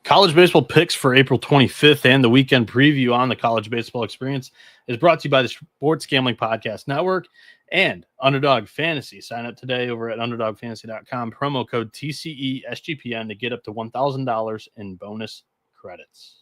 College baseball picks for April 25th and the weekend preview on the College Baseball Experience is brought to you by the Sports Gambling Podcast Network and Underdog Fantasy. Sign up today over at underdogfantasy.com. Promo code TCE SGPN to get up to $1,000 in bonus credits.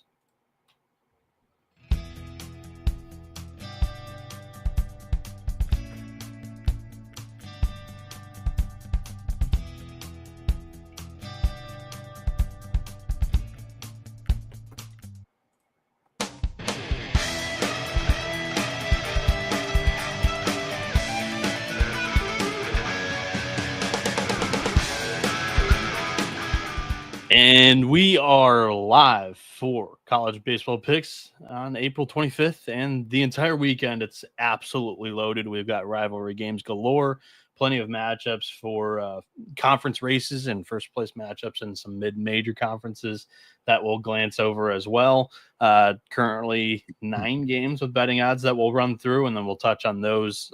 And we are live for college baseball picks on April 25th and the entire weekend. It's absolutely loaded. We've got rivalry games galore, plenty of matchups for conference races and first place matchups and some mid-major conferences that we'll glance over as well. Currently 9 games with betting odds that we'll run through, and then we'll touch on those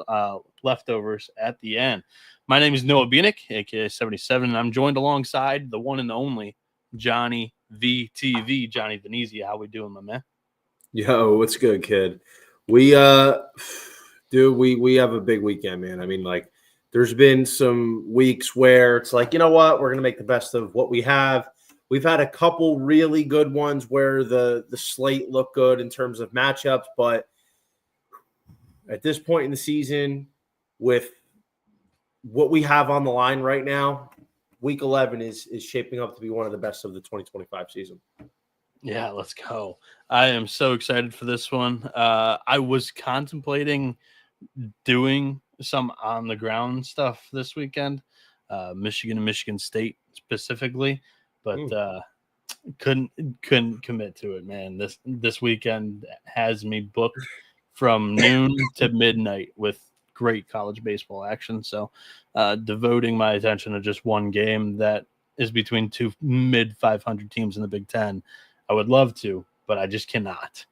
leftovers at the end. My name is Noah Bieniek, aka 77, and I'm joined alongside the one and only Johnny VTV, Johnny Venezia. How we doing, my man? Yo, what's good, kid? We have a big weekend, man. I mean, like, there's been some weeks where it's like, you know what, we're gonna make the best of what we have. We've had a couple really good ones where the slate looked good in terms of matchups, but at this point in the season, with what we have on the line right now, Week 11 is shaping up to be one of the best of the 2025 season. Yeah, let's go. I am so excited for this one. I was contemplating doing some on-the-ground stuff this weekend, Michigan and Michigan State specifically, but couldn't commit to it, man. This weekend has me booked from noon to midnight with great college baseball action. So devoting my attention to just one game that is between two mid 500 teams in the Big Ten. I would love to, but I just cannot.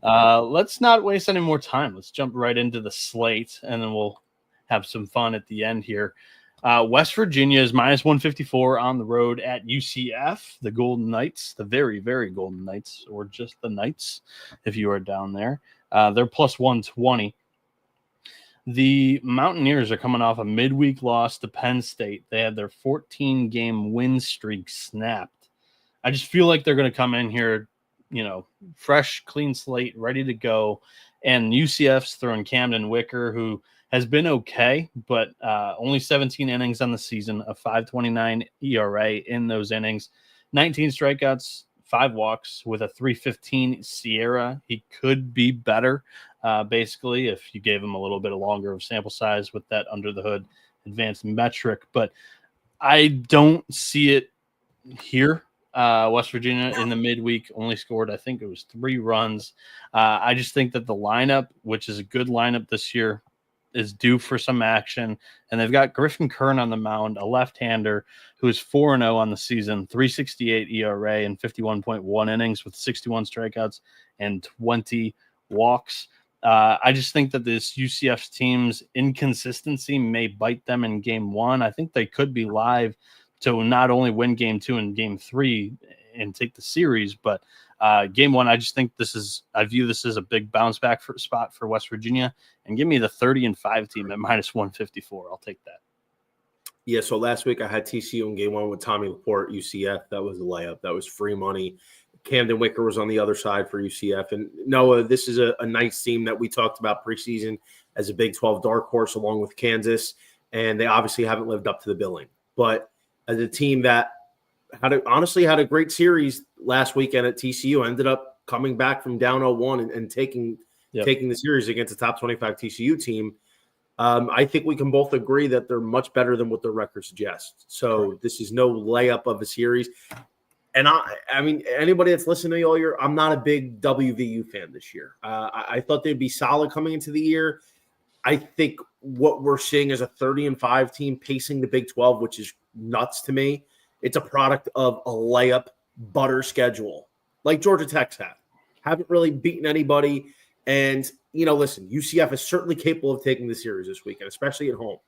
Let's not waste any more time. Let's jump right into the slate, and then we'll have some fun at the end here. West Virginia is minus 154 on the road at UCF. The Golden Knights, the very, very Golden Knights, or just the Knights if you are down there. They're plus 120. The Mountaineers are coming off a midweek loss to Penn State. They had their 14-game win streak snapped. I just feel like they're going to come in here, fresh, clean slate, ready to go. And UCF's throwing Camden Wicker, who has been okay, but only 17 innings on the season, a 5.29 ERA in those innings, 19 strikeouts, 5 walks with a 3.15 Sierra. He could be better, basically, if you gave him a little bit longer of sample size with that under the hood advanced metric. But I don't see it here. West Virginia in the midweek only scored, I think it was 3 runs. I just think that the lineup, which is a good lineup this year, is due for some action. And they've got Griffin Kern on the mound, a left-hander who is 4-0 on the season, 3.68 ERA and 51.1 innings with 61 strikeouts and 20 walks. I just think that this UCF team's inconsistency may bite them in game 1. I think they could be live to not only win game 2 and game 3 and take the series, but game 1, I just think I view this as a big bounce back spot for West Virginia, and give me the 30-5 team at minus 154. I'll take that. Yeah. So last week I had TCU in game 1 with Tommy Laporte, UCF. That was a layup. That was free money. Camden Wicker was on the other side for UCF. And Noah, this is a nice team that we talked about preseason as a Big 12 dark horse along with Kansas. And they obviously haven't lived up to the billing. But as a team that had a great series last weekend at TCU, ended up coming back from down 0-1 and taking the series against a top 25 TCU team. I think we can both agree that they're much better than what their record suggests. So This is no layup of a series. And I mean, anybody that's listening to me all year, I'm not a big WVU fan this year. I thought they'd be solid coming into the year. I think what we're seeing is a 30-5 team pacing the Big 12, which is nuts to me. It's a product of a layup butter schedule like Georgia Tech's haven't really beaten anybody. And, listen, UCF is certainly capable of taking the series this weekend, especially at home.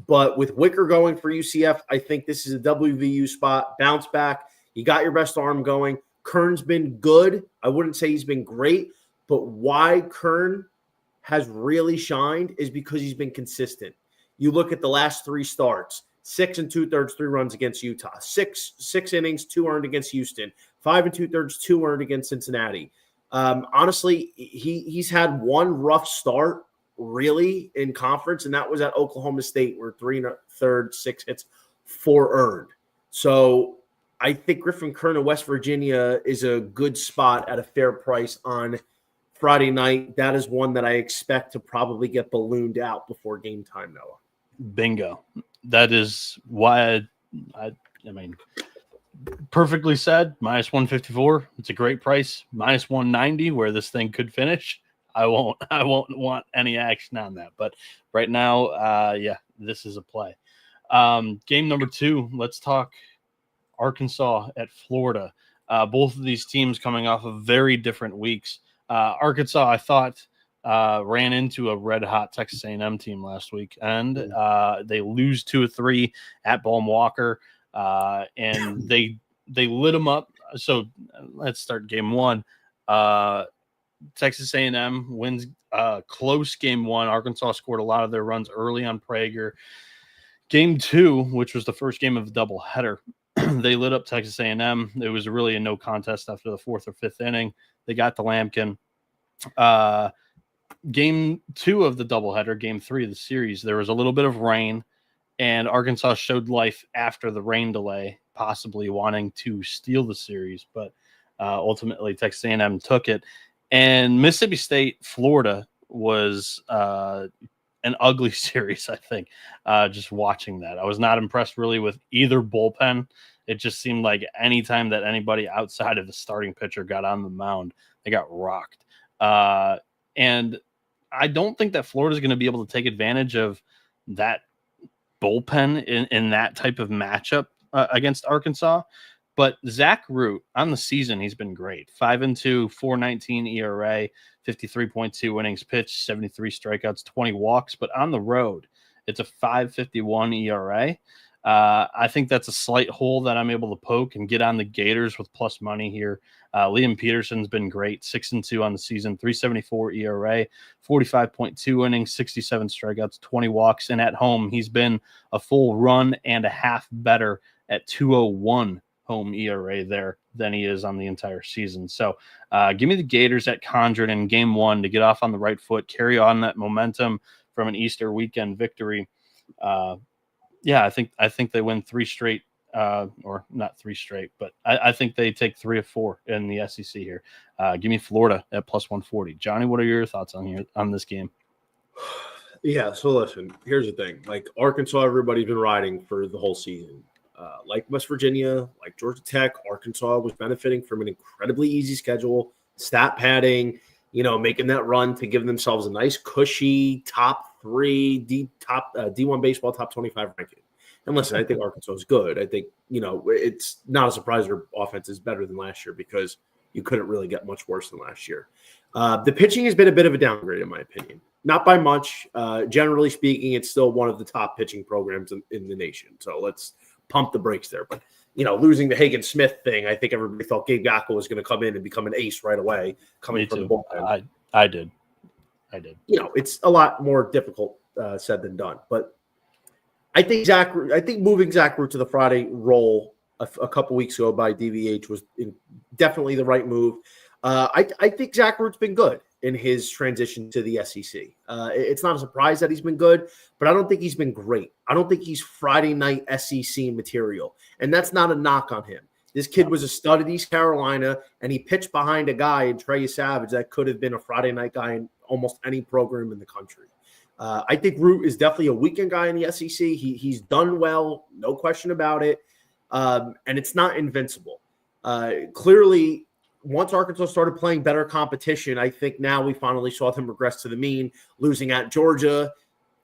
But with Wicker going for UCF, I think this is a WVU spot, bounce back. You got your best arm going. Kern's been good. I wouldn't say he's been great, but why Kern has really shined is because he's been consistent. You look at the last 3 starts, 6 2/3, 3 runs against Utah, six innings, 2 earned against Houston, 5 2/3, 2 earned against Cincinnati. Honestly, he's had one rough start really in conference, and that was at Oklahoma State, where 3 1/3, 6 hits, 4 earned. So I think Griffin Kern of West Virginia is a good spot at a fair price on Friday night. That is one that I expect to probably get ballooned out before game time, Noah. Bingo. That is why I mean, perfectly said. Minus 154. It's a great price. Minus 190, where this thing could finish. I won't want any action on that. But right now, this is a play. Game number 2. Let's talk Arkansas at Florida. Both of these teams coming off of very different weeks. Arkansas, I thought, ran into a red-hot Texas A&M team last week, and they lose 2 of 3 at Ballm Walker, and they lit them up. So let's start game 1. Texas A&M wins close game 1. Arkansas scored a lot of their runs early on Prager. Game 2, which was the first game of the doubleheader, they lit up Texas A&M. It was really a no contest after the 4th or 5th inning. They got the Lampkin. Game 2 of the doubleheader, game 3 of the series, there was a little bit of rain, and Arkansas showed life after the rain delay, possibly wanting to steal the series, but ultimately Texas A&M took it. And Mississippi State, Florida was an ugly series, I think, just watching that. I was not impressed really with either bullpen. It just seemed like anytime that anybody outside of the starting pitcher got on the mound, they got rocked. And I don't think that Florida is going to be able to take advantage of that bullpen in that type of matchup against Arkansas. But Zach Root, on the season, he's been great. 5-2, 4.19 ERA, 53.2 innings pitched, 73 strikeouts, 20 walks. But on the road, it's a 5.51 ERA. I think that's a slight hole that I'm able to poke and get on the Gators with plus money here. Liam Peterson's been great, 6-2 on the season, 3.74 ERA, 45.2 innings, 67 strikeouts, 20 walks. And at home, he's been a full run and a half better at 2.01 home ERA there than he is on the entire season. So give me the Gators at Condren in game 1 to get off on the right foot, carry on that momentum from an Easter weekend victory. I think they win 3 straight, or not 3 straight, but I think they take 3 of 4 in the SEC here. Give me Florida at plus 140. Johnny, what are your thoughts on this game? Yeah, so listen, here's the thing. Like Arkansas, everybody's been riding for the whole season. Like West Virginia, like Georgia Tech, Arkansas was benefiting from an incredibly easy schedule, stat padding, making that run to give themselves a nice cushy top 3 D1 baseball top 25 ranking. And listen, I think Arkansas is good. I think, it's not a surprise their offense is better than last year because you couldn't really get much worse than last year. The pitching has been a bit of a downgrade, in my opinion. Not by much. Generally speaking, it's still one of the top pitching programs in the nation. So let's pump the brakes there. But, losing the Hagen Smith thing, I think everybody thought Gabe Gackel was going to come in and become an ace right away coming from the bullpen. I did. It's a lot more difficult said than done. But I think moving Zach Root to the Friday role a couple weeks ago by DVH was definitely the right move. I think Zach Root's been good in his transition to the SEC. It's not a surprise that he's been good, but I don't think he's been great. I don't think he's Friday night SEC material, and that's not a knock on him. This kid was a stud at East Carolina, and he pitched behind a guy in Trey Savage that could have been a Friday night guy in almost any program in the country. I think Root is definitely a weekend guy in the SEC. He's done well, no question about it, and it's not invincible. Clearly, once Arkansas started playing better competition, I think now we finally saw them regress to the mean, losing at Georgia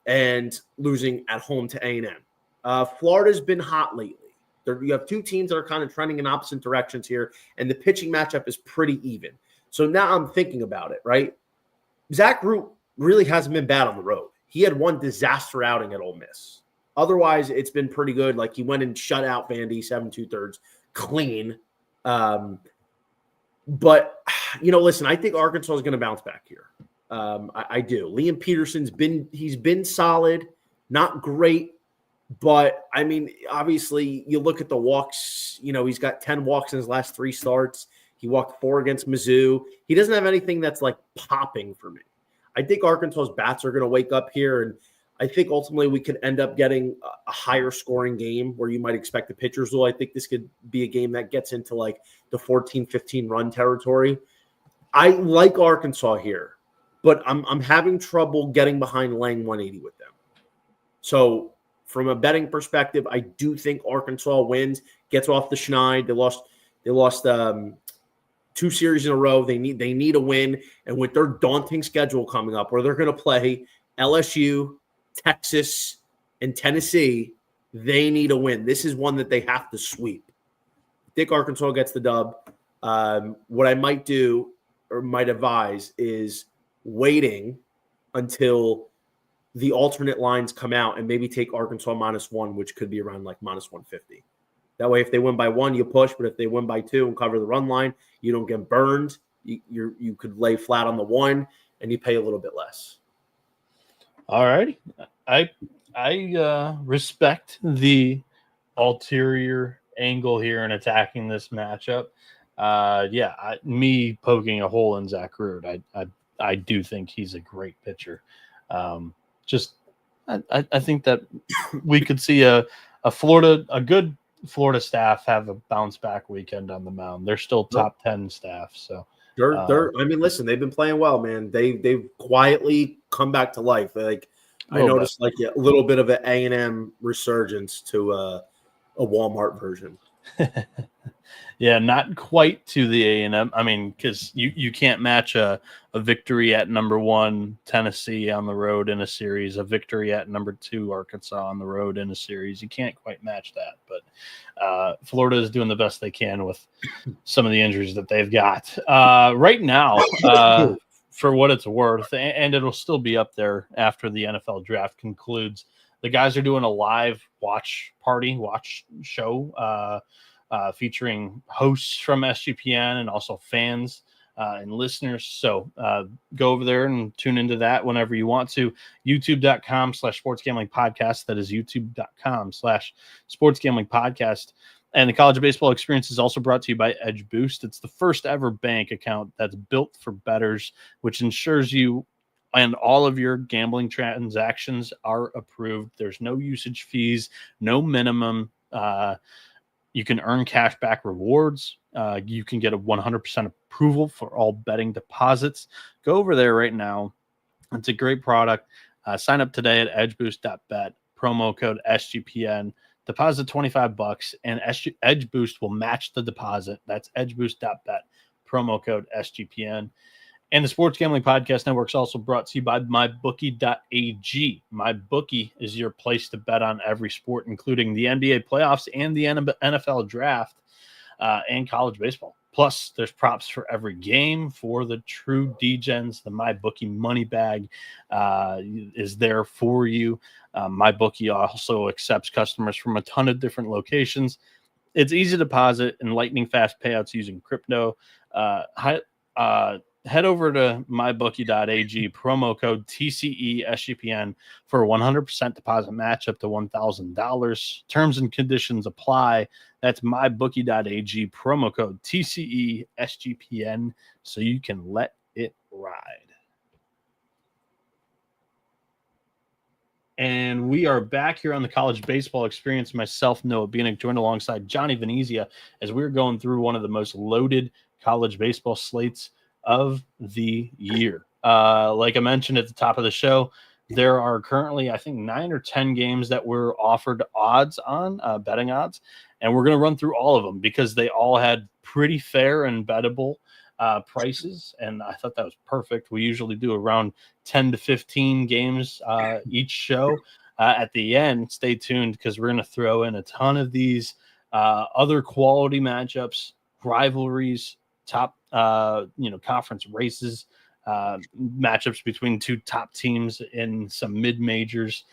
and losing at home to A&M. Florida's been hot lately. You have 2 teams that are kind of trending in opposite directions here, and the pitching matchup is pretty even. So now I'm thinking about it, right? Zach Root really hasn't been bad on the road. He had one disaster outing at Ole Miss. Otherwise, it's been pretty good. Like he went and shut out Vandy 7 2/3 clean. But, listen, I think Arkansas is going to bounce back here. I do. Liam Peterson's been solid, not great. But, I mean, obviously, you look at the walks, he's got 10 walks in his last 3 starts. He walked 4 against Mizzou. He doesn't have anything that's, like, popping for me. I think Arkansas's bats are going to wake up here, and I think ultimately we could end up getting a higher scoring game where you might expect the pitchers will. I think this could be a game that gets into, like, the 14, 15 run territory. I like Arkansas here, but I'm having trouble getting behind laying 180 with them. So, from a betting perspective, I do think Arkansas wins, gets off the schneid. They lost 2 series in a row. They need a win, and with their daunting schedule coming up, where they're going to play LSU, Texas, and Tennessee, they need a win. This is one that they have to sweep. I think Arkansas gets the dub. What I might do or might advise is waiting until the alternate lines come out and maybe take Arkansas -1, which could be around like -150. That way, if they win by 1, you push. But if they win by 2 and cover the run line, you don't get burned. You could lay flat on the 1 and you pay a little bit less. All right. I respect the ulterior angle here in attacking this matchup. Me poking a hole in Zach Root, I do think he's a great pitcher. I think that we could see a good Florida staff have a bounce back weekend on the mound. They're still top 10 staff. So listen, they've been playing well, man. They've quietly come back to life. Like I noticed like a little bit of an A&M resurgence to a Walmart version. Yeah, not quite to the A&M. I mean, because you can't match a victory at number 1 Tennessee on the road in a series, a victory at number 2 Arkansas on the road in a series. You can't quite match that. But Florida is doing the best they can with some of the injuries that they've got right now. For what it's worth, and it'll still be up there after the NFL draft concludes. The guys are doing a live watch show. Featuring hosts from SGPN and also fans and listeners. So go over there and tune into that whenever you want to. YouTube.com/sportsgamblingpodcast. That is YouTube.com/sportsgamblingpodcast. And the College of Baseball Experience is also brought to you by Edge Boost. It's the first ever bank account that's built for bettors, which ensures you and all of your gambling transactions are approved. There's no usage fees, no minimum. You can earn cash back rewards. You can get a 100% approval for all betting deposits. Go over there right now. It's a great product. Sign up today at edgeboost.bet. Promo code SGPN. Deposit $25 and Edge Boost will match the deposit. That's edgeboost.bet. Promo code SGPN. And the Sports Gambling Podcast Network is also brought to you by mybookie.ag. MyBookie is your place to bet on every sport, including the NBA playoffs and the NFL draft and college baseball. Plus, there's props for every game for the true degens. The MyBookie money bag is there for you. MyBookie also accepts customers from a ton of different locations. It's easy to deposit and lightning fast payouts using crypto. Head over to mybookie.ag, promo code TCESGPN for a 100% deposit match up to $1,000. Terms and conditions apply. That's mybookie.ag, promo code TCESGPN, so you can let it ride. And we are back here on the College Baseball Experience. Myself, Noah Bieniek, joined alongside Johnny Venezia as we're going through one of the most loaded college baseball slates of the year. Like I mentioned at the top of the show, there are currently, I think, 9 or 10 games that were offered odds on, betting odds, and we're going to run through all of them because they all had pretty fair and bettable prices, and I thought that was perfect. We usually do around 10 to 15 games each show. At the end, stay tuned because we're going to throw in a ton of these other quality matchups, rivalries, top conference races, matchups between 2 top teams in some mid majors,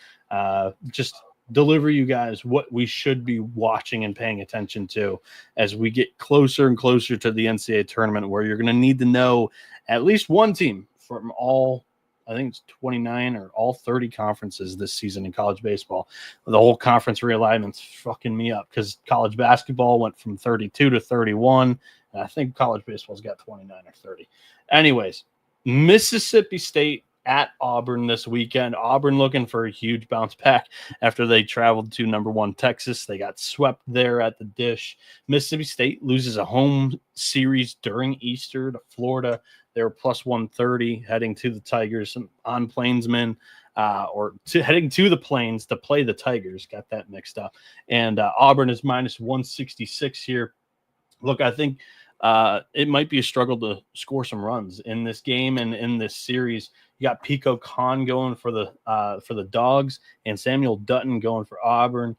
just deliver you guys what we should be watching and paying attention to as we get closer and closer to the NCAA tournament, where you're going to need to know at least one team from all, I think it's 29 or all 30 conferences this season in college baseball. The whole conference realignment's fucking me up because college basketball went from 32 to 31. And I think college baseball's got 29 or 30. Anyways, Mississippi State at Auburn this weekend. Auburn looking for a huge bounce back after they traveled to number 1 Texas. They got swept there at the Dish. Mississippi State loses a home series during Easter to Florida. They were plus 130 heading to the Tigers on Plainsman, heading to the Plains to play the Tigers. Got that mixed up. And Auburn is minus 166 here. Look, I think it might be a struggle to score some runs in this game and in this series. You got Pico Khan going for the Dogs and Samuel Dutton going for Auburn.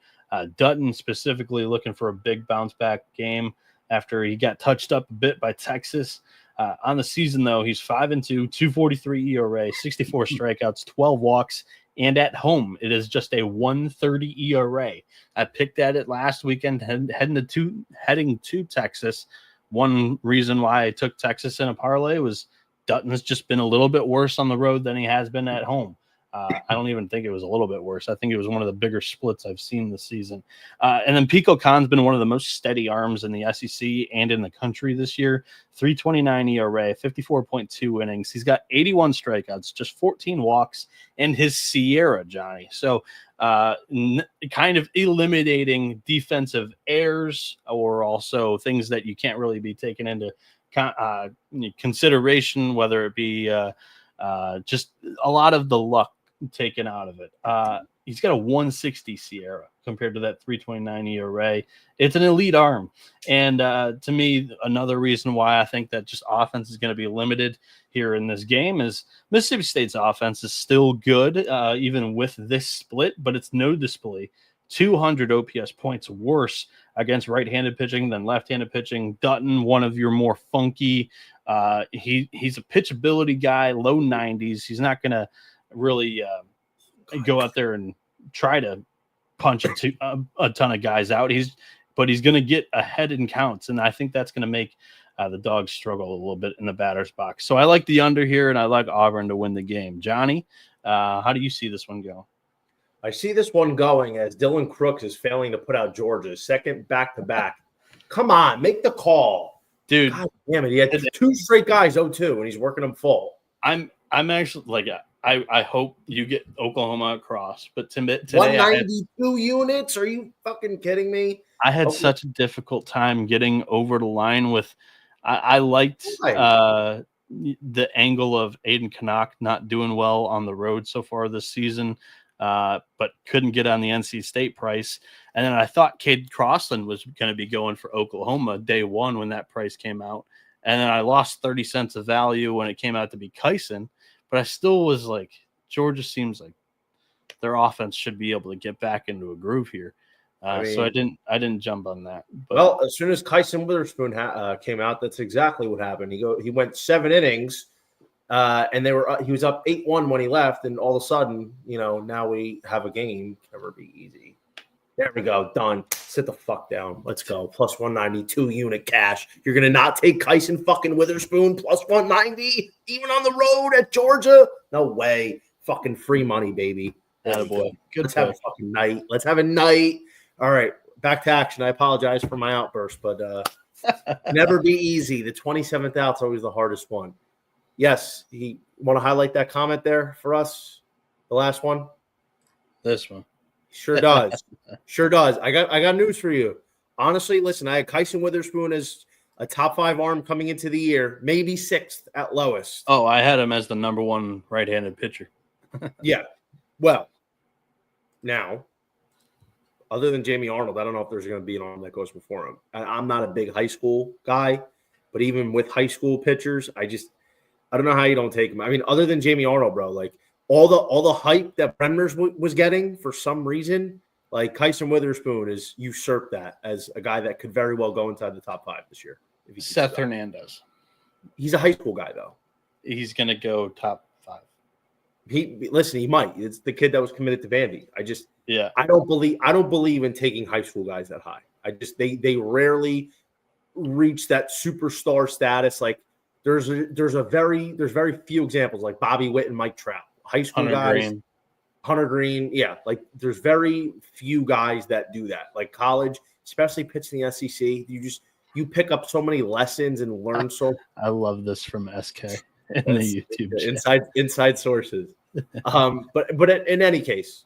Dutton specifically looking for a big bounce back game after he got touched up a bit by Texas. On the season, though, he's 5-2, 243 ERA, 64 strikeouts, 12 walks, and at home, it is just a 130 ERA. I picked at it last weekend heading to Texas. One reason why I took Texas in a parlay was Dutton's just been a little bit worse on the road than he has been at home. I don't even think it was a little bit worse. I think it was one of the bigger splits I've seen this season. And then Pico Khan's been one of the most steady arms in the SEC and in the country this year. 3.29 ERA, 54.2 innings. He's got 81 strikeouts, just 14 walks, and his Sierra, Johnny. So kind of eliminating defensive errors or also things that you can't really be taken into consideration, whether it be just a lot of the luck taken out of it. He's got a 160 Sierra compared to that 3.29 ERA. It's an elite arm. And to me, another reason why I think that just offense is going to be limited here in this game is Mississippi State's offense is still good, even with this split, but it's noticeably 200 OPS points worse against right-handed pitching than left-handed pitching. Dutton, one of your more funky, he's a pitchability guy, low 90s. He's not going to really go out there and try to punch a ton of guys out. But he's going to get ahead in counts, and I think that's going to make the Dogs struggle a little bit in the batter's box. So I like the under here, and I like Auburn to win the game. Johnny, how do you see this one go? I see this one going as Dylan Crooks is failing to put out Georgia's second back-to-back. Come on, make the call. Dude. God damn it. He had 2 straight guys 0-2, and he's working them full. I'm actually like I hope you get Oklahoma across, but today 192 units? Are you fucking kidding me? I had such a difficult time getting over the line with I liked the angle of Aiden Canuck not doing well on the road so far this season, but couldn't get on the NC State price. And then I thought Cade Crossland was going to be going for Oklahoma day one when that price came out. And then I lost 30 cents of value when it came out to be Kyson. But I still was like, Georgia seems like their offense should be able to get back into a groove here. So I didn't jump on that. But. Well, as soon as Kyson Witherspoon came out, that's exactly what happened. He went 7 innings, and he was up 8-1 when he left, and all of a sudden, now we have a game. Never be easy. There we go. Done. Sit the fuck down. Let's go. Plus 192 unit cash. You're going to not take Kyson fucking Witherspoon plus 190 even on the road at Georgia? No way. Fucking free money, baby. Attaboy. Let's have a fucking night. Let's have a night. All right. Back to action. I apologize for my outburst, but never be easy. The 27th out's always the hardest one. Yes. You want to highlight that comment there for us? The last one? This one. Sure does. Sure does. I got news for you. Honestly, listen, I had Kyson Witherspoon as a top 5 arm coming into the year, maybe 6th at lowest. Oh, I had him as the number 1 right-handed pitcher. Yeah. Well, now, other than Jamie Arnold, I don't know if there's going to be an arm that goes before him. I'm not a big high school guy, but even with high school pitchers, I don't know how you don't take him. I mean, other than Jamie Arnold, bro, like, all the hype that Bremner's was getting for some reason, like Kyson Witherspoon has usurped that as a guy that could very well go inside the top 5 this year. Seth Hernandez. He's a high school guy, though. He's going to go top 5. He might. It's the kid that was committed to Vandy. Yeah. I don't believe in taking high school guys that high. They rarely reach that superstar status. Like there's very few examples like Bobby Witt and Mike Trout, high school Hunter guys. Green. Hunter Green, yeah, like there's very few guys that do that. Like college, especially pitching the SEC, you pick up so many lessons and learn so. I love this from SK in the YouTube channel. Inside sources. But in any case,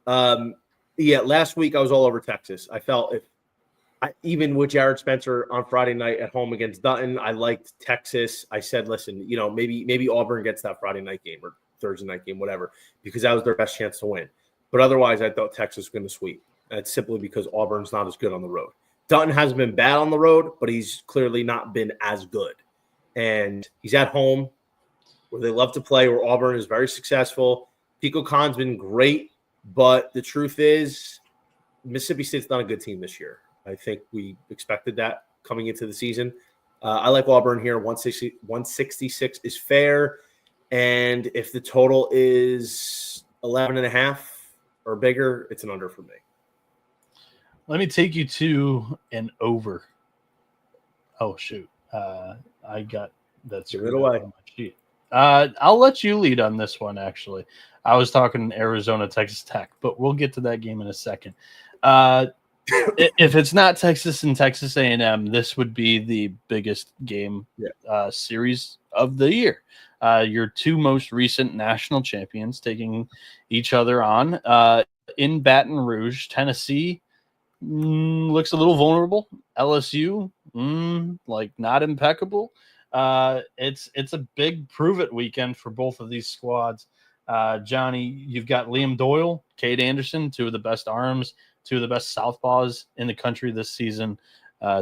last week I was all over Texas. I felt even with Jared Spencer on Friday night at home against Dutton, I liked Texas. I said, listen, maybe Auburn gets that Friday night game or Thursday night game, whatever, because that was their best chance to win. But otherwise, I thought Texas was going to sweep. That's simply because Auburn's not as good on the road. Dutton hasn't been bad on the road, but he's clearly not been as good. And he's at home where they love to play, where Auburn is very successful. Pico Khan's been great, but the truth is Mississippi State's not a good team this year. I think we expected that coming into the season. I like Auburn here. 166 is fair. And if the total is 11.5 or bigger, it's an under for me. Let me take you to an over. Oh, shoot. I got that. Give it away. On my sheet. I'll let you lead on this one, actually. I was talking Arizona, Texas Tech, but we'll get to that game in a second. If it's not Texas and Texas A&M, this would be the biggest game series of the year. Your two most recent national champions taking each other on in Baton Rouge. Tennessee looks a little vulnerable. LSU, not impeccable. It's a big prove-it weekend for both of these squads. Johnny, you've got Liam Doyle, Cade Anderson, two of the best arms, two of the best southpaws in the country this season.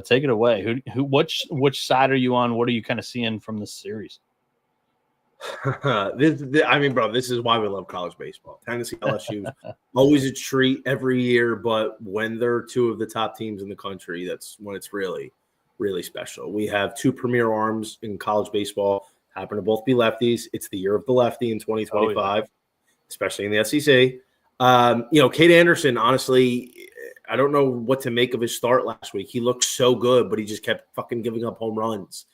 Take it away. Which side are you on? What are you kind of seeing from this series? This is why we love college baseball. Tennessee, LSU, always a treat every year, but when they're two of the top teams in the country, that's when it's really, really special. We have two premier arms in college baseball, happen to both be lefties. It's the year of the lefty in 2025, especially in the SEC. Cade Anderson, honestly, I don't know what to make of his start last week. He looked so good, but he just kept fucking giving up home runs.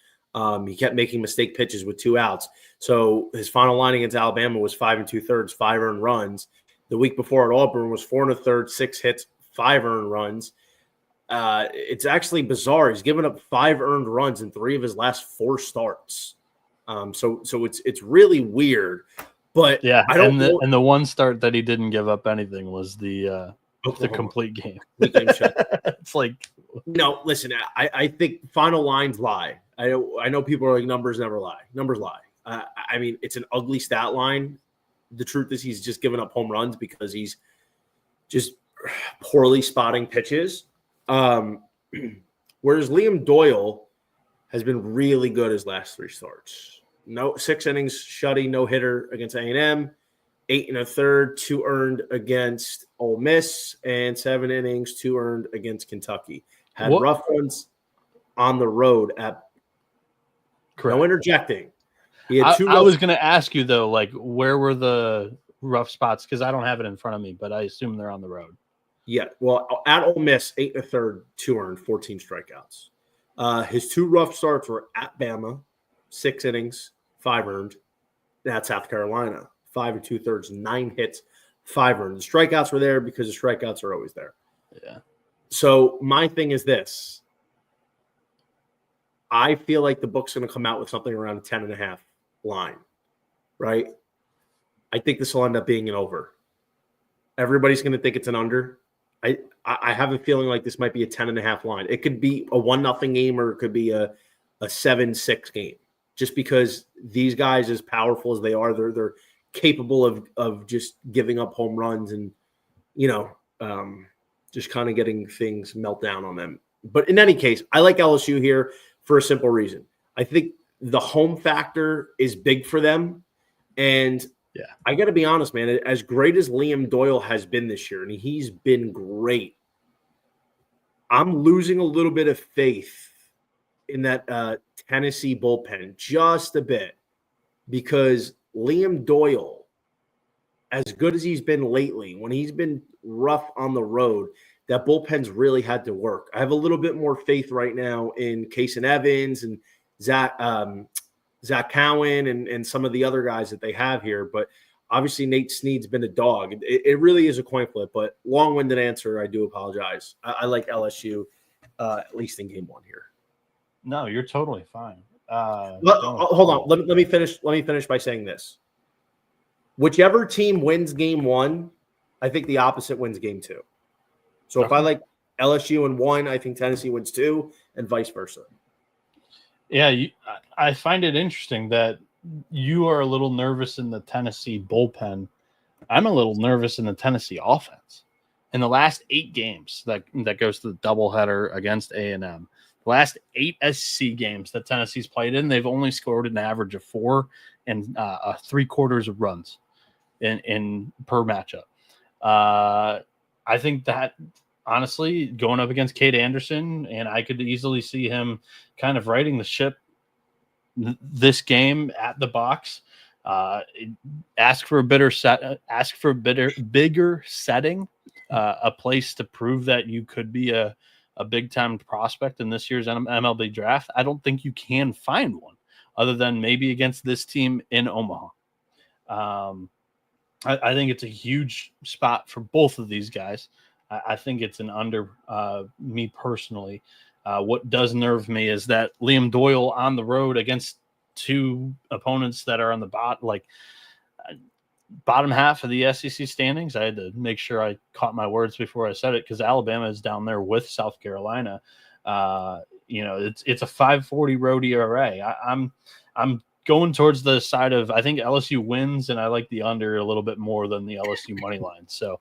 He kept making mistake pitches with 2 outs. So his final line against Alabama was 5 2/3, 5 earned runs. The week before at Auburn was 4 1/3, 6 hits, 5 earned runs. It's actually bizarre. He's given up 5 earned runs in 3 of his last 4 starts. So it's really weird. But and the one start that he didn't give up anything was the complete game. It's like no. Listen, I think final lines lie. I know people are like numbers never lie. Numbers lie. It's an ugly stat line. The truth is he's just giving up home runs because he's just poorly spotting pitches. Whereas Liam Doyle has been really good his last 3 starts. 6 innings, shutty, no hitter against A&M, 8 1/3, 2 earned against Ole Miss, and 7 innings, 2 earned against Kentucky. Had rough ones on the road at. Correct. No interjecting. He had 2 I was going to ask you though, like where were the rough spots? Because I don't have it in front of me, but I assume they're on the road. Yeah, well, at Ole Miss, 8 1/3, 2 earned, 14 strikeouts. His 2 rough starts were at Bama, 6 innings, 5 earned. That's South Carolina, 5 2/3, 9 hits, 5 earned. The strikeouts were there because the strikeouts are always there. Yeah. So my thing is this. I feel like the book's going to come out with something around a 10.5 line, right? I think this will end up being an over. Everybody's going to think it's an under. I have a feeling like this might be a 10.5 line. It could be a 1-0 game or it could be a 7-6 game. Just because these guys, as powerful as they are, they're capable of just giving up home runs and, just kind of getting things melt down on them. But in any case, I like LSU here for a simple reason. I think the home factor is big for them. And I got to be honest, man, as great as Liam Doyle has been this year, and he's been great, I'm losing a little bit of faith in that Tennessee bullpen, just a bit, because Liam Doyle as good as he's been lately, when he's been rough on the road, that bullpen's really had to work. I have a little bit more faith right now in Case and Evans and Zach Cowan and some of the other guys that they have here. But obviously Nate Snead's been a dog. It really is a coin flip, but long-winded answer. I do apologize. I like LSU, at least in game one here. No, you're totally fine. Hold on. Let me finish. Let me finish by saying this. Whichever team wins game one, I think the opposite wins game two. So if I like LSU in one, I think Tennessee wins two, and vice versa. Yeah, I find it interesting that you are a little nervous in the Tennessee bullpen. I'm a little nervous in the Tennessee offense. In the last 8 games that goes to the doubleheader against A&M, the last 8 SC games that Tennessee's played in, they've only scored an average of 4 and 3/4 of runs in per matchup. I think that honestly, going up against Cade Anderson, and I could easily see him kind of righting the ship this game at the box. Ask for a bigger setting, a place to prove that you could be a big time prospect in this year's MLB draft. I don't think you can find one other than maybe against this team in Omaha. I think it's a huge spot for both of these guys. I think it's an under me personally. What does nerve me is that Liam Doyle on the road against 2 opponents that are on the bottom half of the SEC standings. I had to make sure I caught my words before I said it because Alabama is down there with South Carolina. It's a 5.40 road ERA. I'm going towards the side of I think LSU wins, and I like the under a little bit more than the LSU money line. So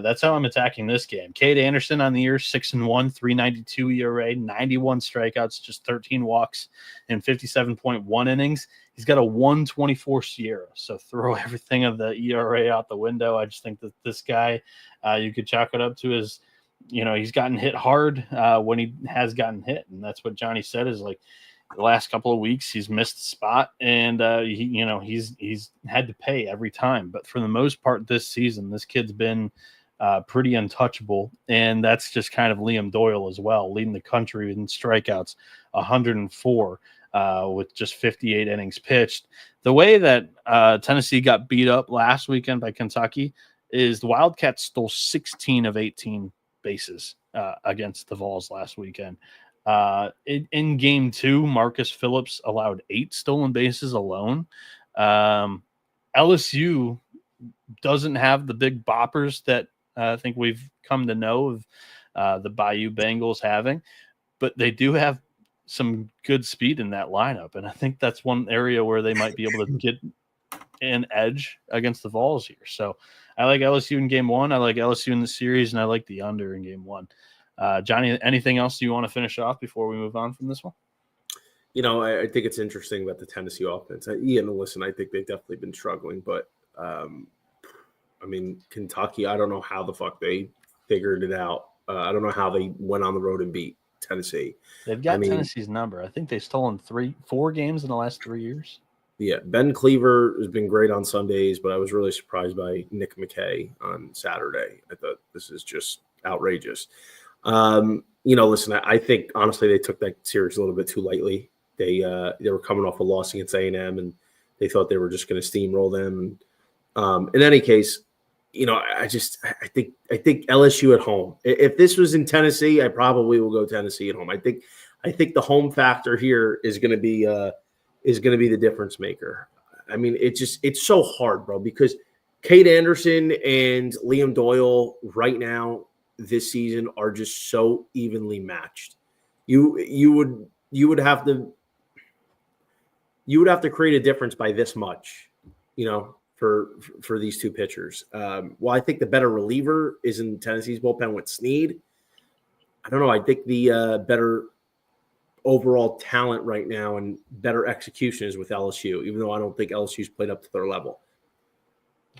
that's how I'm attacking this game. Cade Anderson on the year, 6-1, 3.92 ERA, 91 strikeouts, just 13 walks in 57.1 innings. He's got a 1.24 Sierra. So throw everything of the ERA out the window. I just think that this guy, you could chalk it up to his, he's gotten hit hard when he has gotten hit. And that's what Johnny said is like, the last couple of weeks, he's missed a spot, and he's had to pay every time. But for the most part, this season, this kid's been pretty untouchable, and that's just kind of Liam Doyle as well, leading the country in strikeouts, 104 with just 58 innings pitched. The way that Tennessee got beat up last weekend by Kentucky is the Wildcats stole 16 of 18 bases against the Vols last weekend. In game 2, Marcus Phillips allowed 8 stolen bases alone. LSU doesn't have the big boppers that I think we've come to know of the Bayou Bengals having, but they do have some good speed in that lineup. And I think that's one area where they might be able to get an edge against the Vols here. So I like LSU in game 1. I like LSU in the series, and I like the under in game 1. Johnny, anything else you want to finish off before we move on from this one? I think it's interesting about the Tennessee offense. Ian, listen, I think they've definitely been struggling, but Kentucky, I don't know how the fuck they figured it out. I don't know how they went on the road and beat Tennessee. They've got Tennessee's number. I think they've stolen 4 games in the last 3 years. Yeah, Ben Cleaver has been great on Sundays, but I was really surprised by Nick McKay on Saturday. I thought this is just outrageous. Listen, I think honestly they took that series a little bit too lightly. They were coming off a loss against A&M, and they thought they were just going to steamroll them. And in any case, I think LSU at home. If this was in Tennessee, I probably will go Tennessee at home. I think the home factor here is going to be the difference maker. It's so hard, bro, because Cade Anderson and Liam Doyle right now this season are just so evenly matched. You would have to create a difference by this much, for these 2 pitchers. Well, I think the better reliever is in Tennessee's bullpen with Snead. I don't know. I think the better overall talent right now and better execution is with LSU, even though I don't think LSU's played up to their level.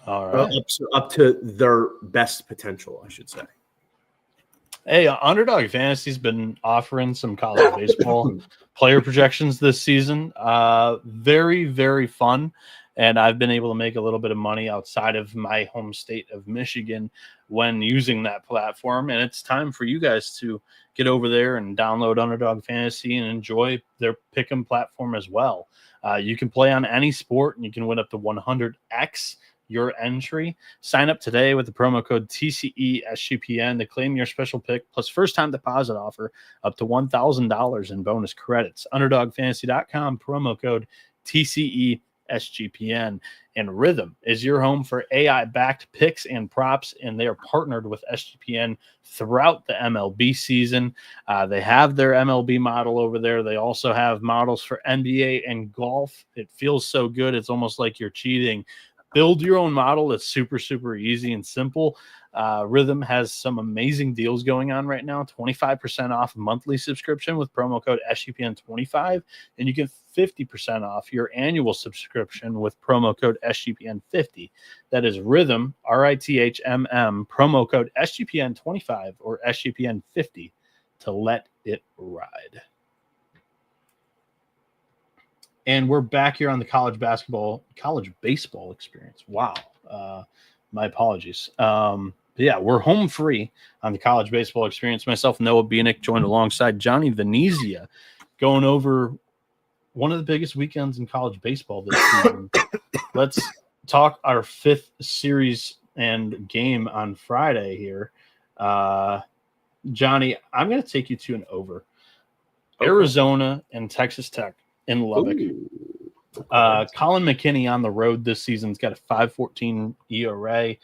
All right. Up to their best potential, I should say. Hey, Underdog Fantasy's been offering some college baseball player projections this season. Very, very fun. and I've been able to make a little bit of money outside of my home state of Michigan when using that platform. And it's time for you guys to get over there and download Underdog Fantasy and enjoy their pick'em platform as well. You can play on any sport, and you can win up to 100x your entry. Sign up today with the promo code TCE SGPN to claim your special pick plus first time deposit offer up to $1,000 in bonus credits. UnderdogFantasy.com, promo code TCE SGPN. And Rhythm is your home for AI backed picks and props, and they are partnered with SGPN throughout the MLB season. They have their MLB model over there. They also have models for NBA and golf. It feels so good. It's almost like you're cheating. Build your own model. It's super, super easy and simple. Rhythm has some amazing deals going on right now. 25% off monthly subscription with promo code SGPN25. And you get 50% off your annual subscription with promo code SGPN50. That is Rhythm, RITHMM, promo code SGPN25 or SGPN50 to let it ride. And we're back here on the college baseball experience. Wow. My apologies. Yeah, we're home free on the college baseball experience. Myself, Noah Bieniek, joined alongside Johnny Venezia, going over one of the biggest weekends in college baseball this season. Let's talk our fifth series and game on Friday here. Johnny, I'm going to take you to an over. Okay. Arizona and Texas Tech in Lubbock. Colin McKinney on the road this season's got a 5.14 ERA.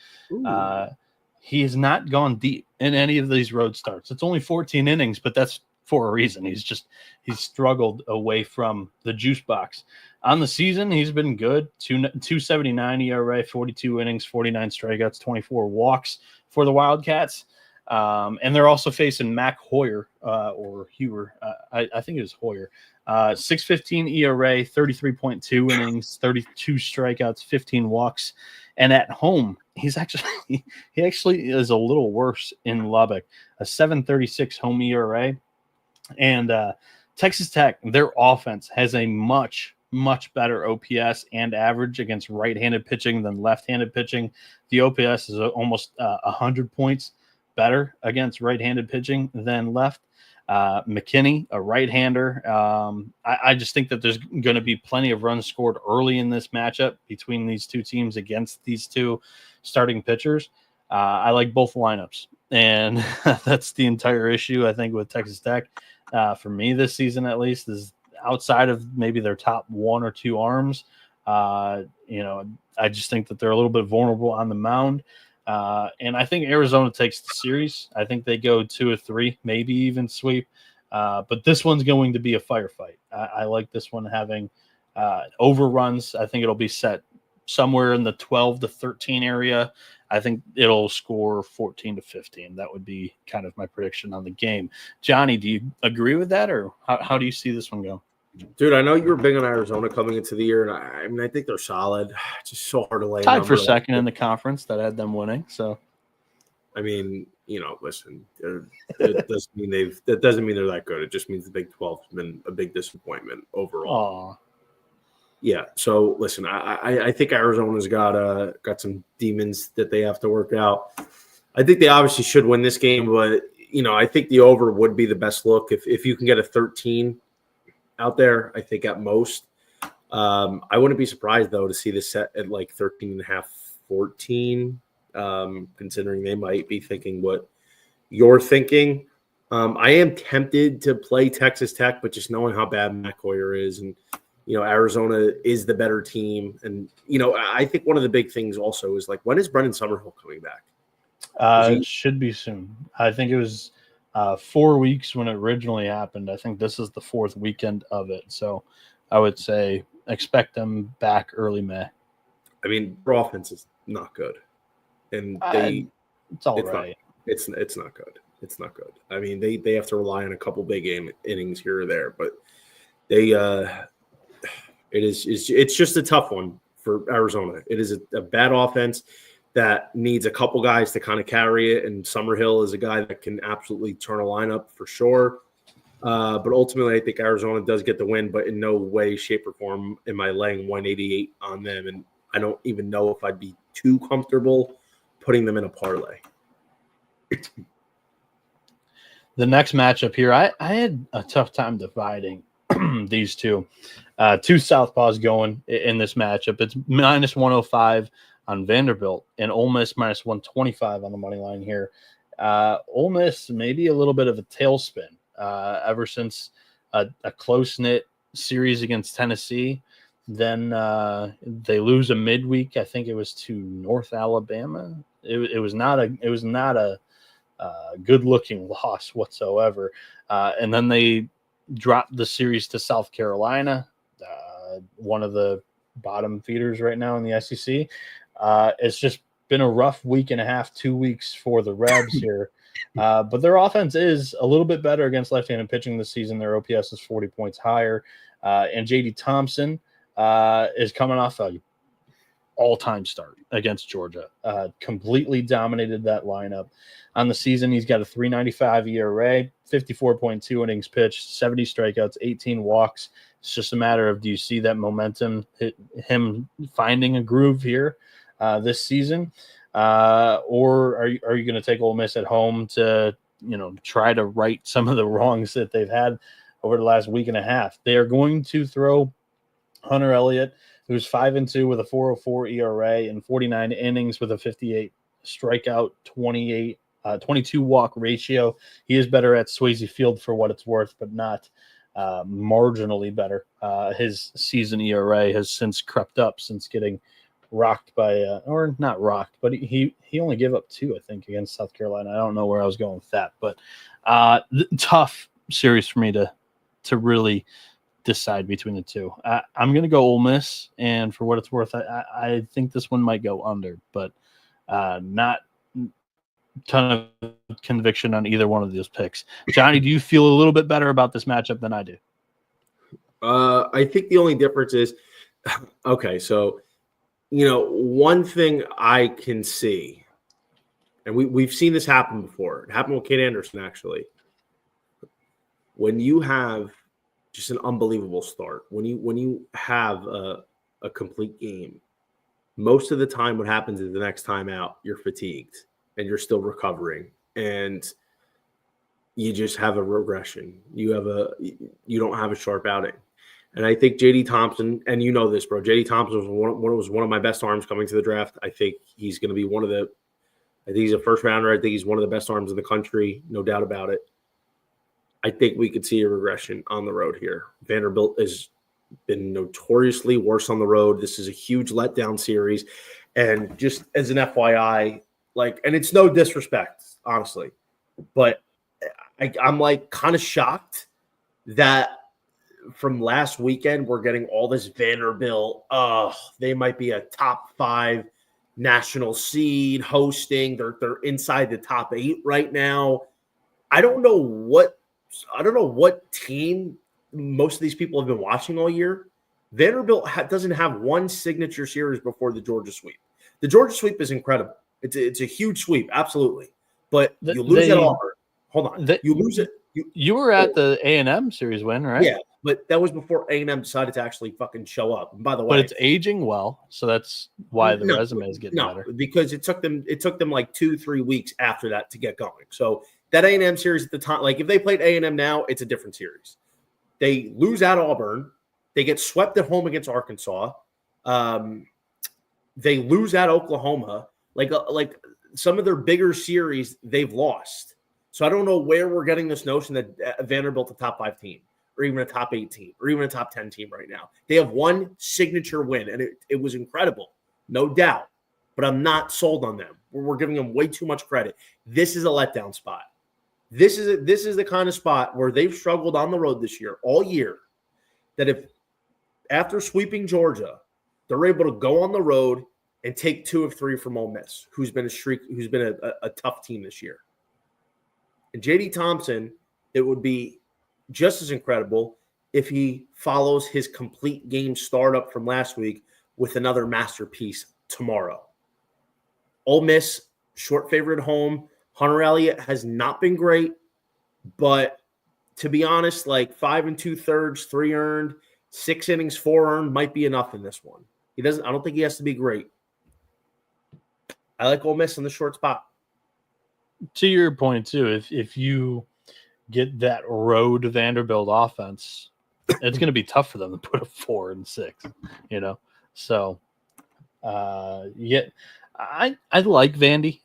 He has not gone deep in any of these road starts. It's only 14 innings, but that's for a reason. He's struggled away from the juice box. On the season, he's been good. 2.79 ERA, 42 innings, 49 strikeouts, 24 walks for the Wildcats. And they're also facing Mac Hoyer or Hewer. I think it was Hoyer. 6.15 ERA, 33.2 innings, 32 strikeouts, 15 walks. And at home, he actually is a little worse in Lubbock. A 7.36 home ERA. And Texas Tech, their offense has a much better OPS and average against right-handed pitching than left-handed pitching. The OPS is almost 100 points better against right-handed pitching than left. McKinney, a right-hander. I just think that there's going to be plenty of runs scored early in this matchup between these two teams against these two starting pitchers. I like both lineups, and that's the entire issue, I think, with Texas Tech. For me this season, at least, is outside of maybe their top one or two arms. I just think that they're a little bit vulnerable on the mound. And I think Arizona takes the series. I think they go 2-3, maybe even sweep. But this one's going to be a firefight. I like this one having overruns. I think it'll be set somewhere in the 12-13 area. I think it'll score 14-15. That would be kind of my prediction on the game. Johnny, do you agree with that, or how do you see this one go? Dude, I know you were big on Arizona coming into the year, and I think they're solid. It's just so hard to lay. Tied for second in the conference that had them winning. So, I mean, listen, it doesn't mean that doesn't mean they're that good. It just means the Big 12 has been a big disappointment overall. Aww. Yeah. So listen, I think Arizona's got some demons that they have to work out. I think they obviously should win this game, but I think the over would be the best look if you can get a 13 out there. I think at most. I wouldn't be surprised though to see this set at like 13.5, 14, considering they might be thinking what you're thinking. I am tempted to play Texas Tech, but just knowing how bad Mac Hoyer is, and Arizona is the better team, and I think one of the big things also is like, when is Brendan Summerhill coming back? It should be soon. I think it was 4 weeks when it originally happened. I think this is the fourth weekend of it. So I would say expect them back early May. I mean, their offense is not good. And it's all right. It's not good. It's not good. I mean, they have to rely on a couple big innings here or there, but it's just a tough one for Arizona. It is a bad offense that needs a couple guys to kind of carry it, and Summerhill is a guy that can absolutely turn a lineup for sure. But ultimately, I think Arizona does get the win, but in no way, shape, or form am I laying 188 on them. And I don't even know if I'd be too comfortable putting them in a parlay. The next matchup here, I had a tough time dividing these two. Two southpaws going in this matchup. It's minus 105 on Vanderbilt and Ole Miss minus 125 on the money line here. Ole Miss maybe a little bit of a tailspin ever since a close-knit series against Tennessee. Then they lose a midweek. I think it was to North Alabama. It was not a good-looking loss whatsoever. And then they dropped the series to South Carolina, one of the bottom feeders right now in the SEC. It's just been a rough week and a half, 2 weeks for the Rebs here. But their offense is a little bit better against left-handed pitching this season. Their OPS is 40 points higher. And J.D. Thompson is coming off a all-time start against Georgia. Completely dominated that lineup. On the season, he's got a 3.95 ERA, 54.2 innings pitched, 70 strikeouts, 18 walks. It's just a matter of, do you see that momentum, him finding a groove here this season? Or are you going to take Ole Miss at home to, try to right some of the wrongs that they've had over the last week and a half? They are going to throw Hunter Elliott, who's 5-2 with a 4.04 ERA and 49 innings with a 58 strikeout, 22 walk ratio. He is better at Swayze Field for what it's worth, but not marginally better. His season ERA has since crept up since getting rocked by, or not rocked, but he only gave up 2, I think, against South Carolina. I don't know where I was going with that, but tough series for me to really decide between the two. I'm going to go Ole Miss, and for what it's worth, I think this one might go under, but not ton of conviction on either one of those picks. Johnny, do you feel a little bit better about this matchup than I do? I think the only difference is, okay, so, one thing I can see, and we've seen this happen before. It happened with Kate Anderson, actually. When you have just an unbelievable start, when you have a complete game, most of the time what happens is the next time out, you're fatigued and you're still recovering, and you just have a regression. You don't have a sharp outing. And I think J.D. Thompson, and you know this, bro, J.D. Thompson was one of my best arms coming to the draft. I think he's going to be I think he's a first rounder. I think he's one of the best arms in the country, no doubt about it. I think we could see a regression on the road here. Vanderbilt has been notoriously worse on the road. This is a huge letdown series. And just as an FYI, and it's no disrespect, honestly, but I'm kind of shocked that from last weekend, we're getting all this Vanderbilt. They might be a top 5 national seed hosting. They're inside the top 8 right now. I don't know what team most of these people have been watching all year. Vanderbilt doesn't have one signature series before the Georgia sweep. The Georgia sweep is incredible. It's a huge sweep, absolutely. But you lose at Auburn. Hold on. You lose it. You were at the A&M series win, right? Yeah, but that was before A&M decided to actually fucking show up. And by the way, but it's aging well, so that's why the resume is getting better. Because it took them like 2-3 weeks after that to get going. So that A&M series at the time, if they played A&M now, it's a different series. They lose at Auburn. They get swept at home against Arkansas. They lose at Oklahoma. Like some of their bigger series, they've lost. So I don't know where we're getting this notion that Vanderbilt's a top 5 team, or even a top 8 team, or even a top 10 team right now. They have one signature win, and it was incredible, no doubt. But I'm not sold on them. We're giving them way too much credit. This is a letdown spot. This is the kind of spot where they've struggled on the road this year, all year, that if after sweeping Georgia, they're able to go on the road and take 2 of 3 from Ole Miss, who's been a tough team this year. And J.D. Thompson, it would be just as incredible if he follows his complete game startup from last week with another masterpiece tomorrow. Ole Miss, short favorite home. Hunter Elliott has not been great, but to be honest, like 5 2/3, 3 earned, 6 innings, 4 earned might be enough in this one. I don't think he has to be great. I like Ole Miss in the short spot. To your point too, if you get that road Vanderbilt offense, it's going to be tough for them to put a 4 and 6, So, I like Vandy.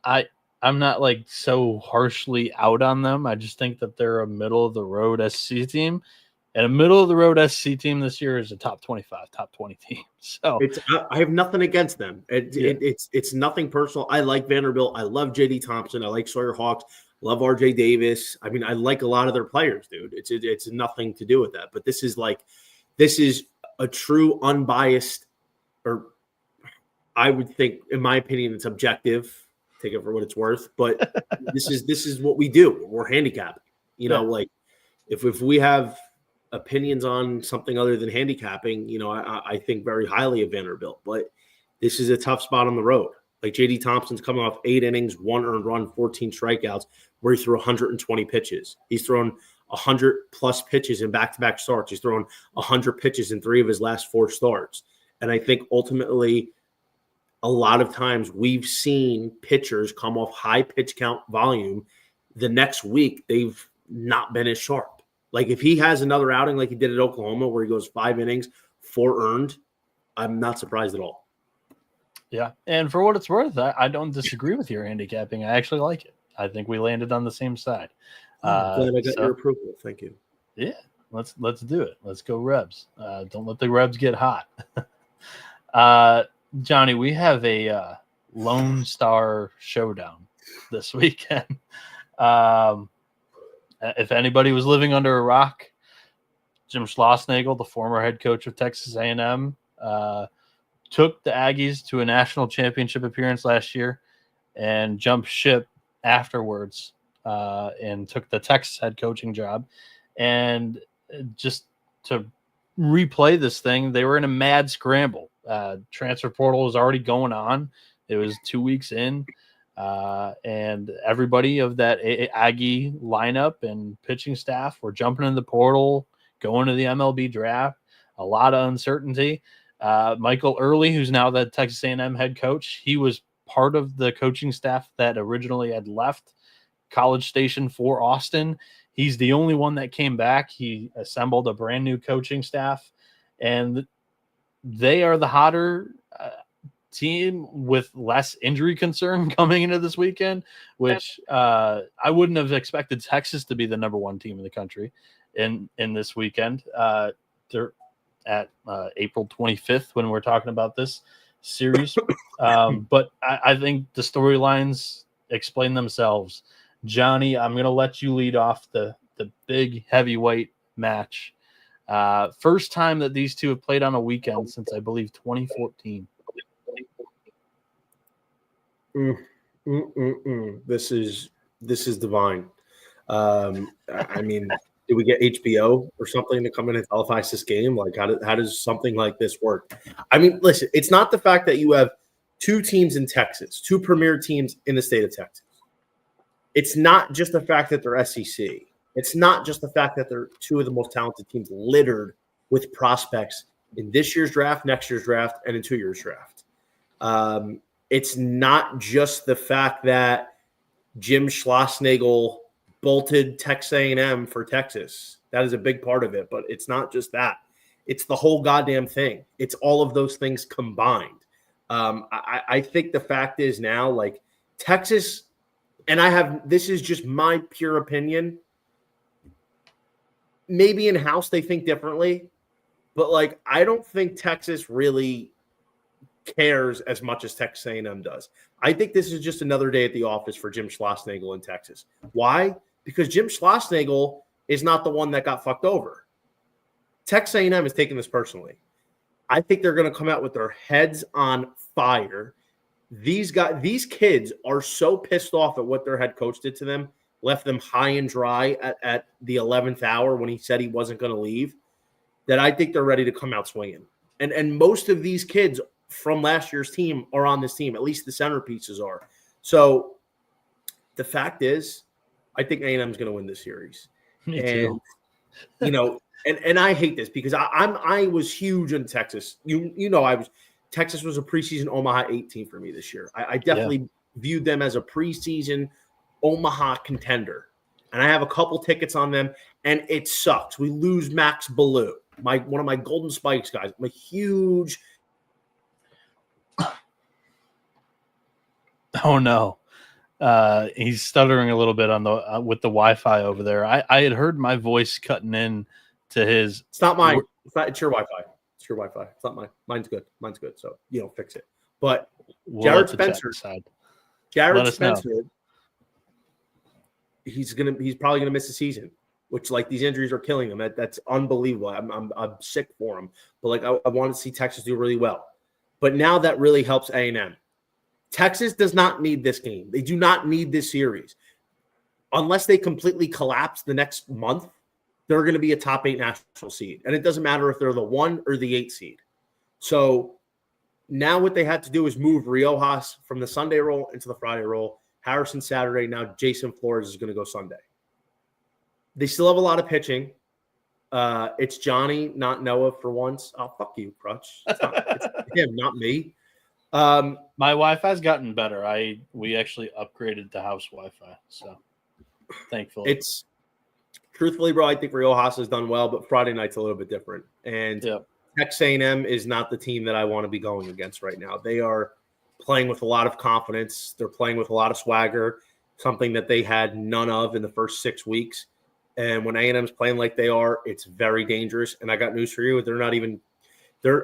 I'm not like so harshly out on them. I just think that they're a middle of the road SC team, and a middle of the road SC team this year is a top 25, top 20 team. So I have nothing against them. It's nothing personal. I like Vanderbilt. I love JD Thompson. I like Sawyer Hawks. Love RJ Davis. I mean, I like a lot of their players, dude. It's nothing to do with that. But this is a true unbiased, or I would think, in my opinion, it's objective. Take it for what it's worth. But this is what we do. We're handicapping. Like if we have opinions on something other than handicapping, I think very highly of Vanderbilt. But this is a tough spot on the road. Like JD Thompson's coming off 8 innings, 1 earned run, 14 strikeouts, where he threw 120 pitches. He's thrown 100-plus pitches in back-to-back starts. He's thrown 100 pitches in 3 of his last 4 starts. And I think ultimately a lot of times we've seen pitchers come off high pitch count volume. The next week, they've not been as sharp. Like if he has another outing like he did at Oklahoma where he goes 5 innings, 4 earned, I'm not surprised at all. Yeah, and for what it's worth, I don't disagree with your handicapping. I actually like it. I think we landed on the same side. Glad I got your approval. Thank you. Yeah, let's do it. Let's go Rebs. Don't let the Rebs get hot. Johnny, we have a Lone Star showdown this weekend. If anybody was living under a rock, Jim Schlossnagle, the former head coach of Texas A&M, took the Aggies to a national championship appearance last year and jumped ship afterwards and took the Texas head coaching job. And just to replay this thing, they were in a mad scramble. Transfer portal was already going on. It was 2 weeks in. And everybody of that Aggie lineup and pitching staff were jumping in the portal, going to the MLB draft. A lot of uncertainty. Michael Early, who's now the Texas A&M head coach, he was part of the coaching staff that originally had left College Station for Austin. He's the only one that came back. He assembled a brand new coaching staff, and they are the hotter team with less injury concern coming into this weekend, which I wouldn't have expected Texas to be the number 1 team in the country in this weekend. They're at April 25th when we're talking about this series. But I think the storylines explain themselves. Johnny, I'm going to let you lead off the big heavyweight match. First time that these two have played on a weekend since, I believe, 2014. This is divine. I mean, do we get HBO or something to come in and televise this game? Like, how does something like this work? I mean, listen, it's not the fact that you have 2 teams in Texas, 2 premier teams in the state of Texas. It's not just the fact that they're SEC. It's not just the fact that they're 2 of the most talented teams littered with prospects in this year's draft, next year's draft, and in 2 years' draft. It's not just the fact that Jim Schlossnagle bolted Texas A&M for Texas. That is a big part of it, but it's not just that. It's the whole goddamn thing. It's all of those things combined. I think the fact is now, like, Texas, and this is just my pure opinion. Maybe in-house they think differently, but, like, I don't think Texas really cares as much as Texas A&M does. I think this is just another day at the office for Jim Schlossnagle in Texas. Why? Because Jim Schlossnagle is not the one that got fucked over. Texas A&M is taking this personally. I think they're going to come out with their heads on fire. These kids are so pissed off at what their head coach did to them, left them high and dry at the 11th hour when he said he wasn't going to leave, that I think they're ready to come out swinging. And most of these kids from last year's team are on this team. At least the centerpieces are. So the fact is, I think A&M is going to win this series. Me And too. and I hate this because I was huge in Texas. Texas was a preseason Omaha 18 for me this year. I definitely viewed them as a preseason Omaha contender. And I have a couple tickets on them, and it sucks. We lose Max Ballou, one of my Golden Spikes guys. I'm a huge. Oh no. He's stuttering a little bit on the with the Wi-Fi over there. I had heard my voice cutting in to his. It's not mine. It's your Wi-Fi. It's your Wi-Fi. It's not mine. Mine's good. So fix it. But Jared Spencer. Jared Spencer. He's probably gonna miss the season, which like these injuries are killing him. That's unbelievable. I'm sick for him. But like I want to see Texas do really well. But now that really helps A&M. Texas does not need this game. They do not need this series. Unless they completely collapse the next month, they're going to be a top 8 national seed. And it doesn't matter if they're the 1 or the 8 seed. So now what they had to do is move Riojas from the Sunday roll into the Friday roll. Harrison Saturday. Now Jason Flores is going to go Sunday. They still have a lot of pitching. It's Johnny, not Noah for once. Oh, fuck you, Crutch. It's him, not me. My Wi-Fi's gotten better. We actually upgraded to house Wi-Fi, so thankfully. It's truthfully, bro, I think Riojas has done well, but Friday night's a little bit different. And Texas A&M is not the team that I want to be going against right now. They are playing with a lot of confidence. They're playing with a lot of swagger, something that they had none of in the first 6 weeks. And when A&M's playing like they are, it's very dangerous. And I got news for you.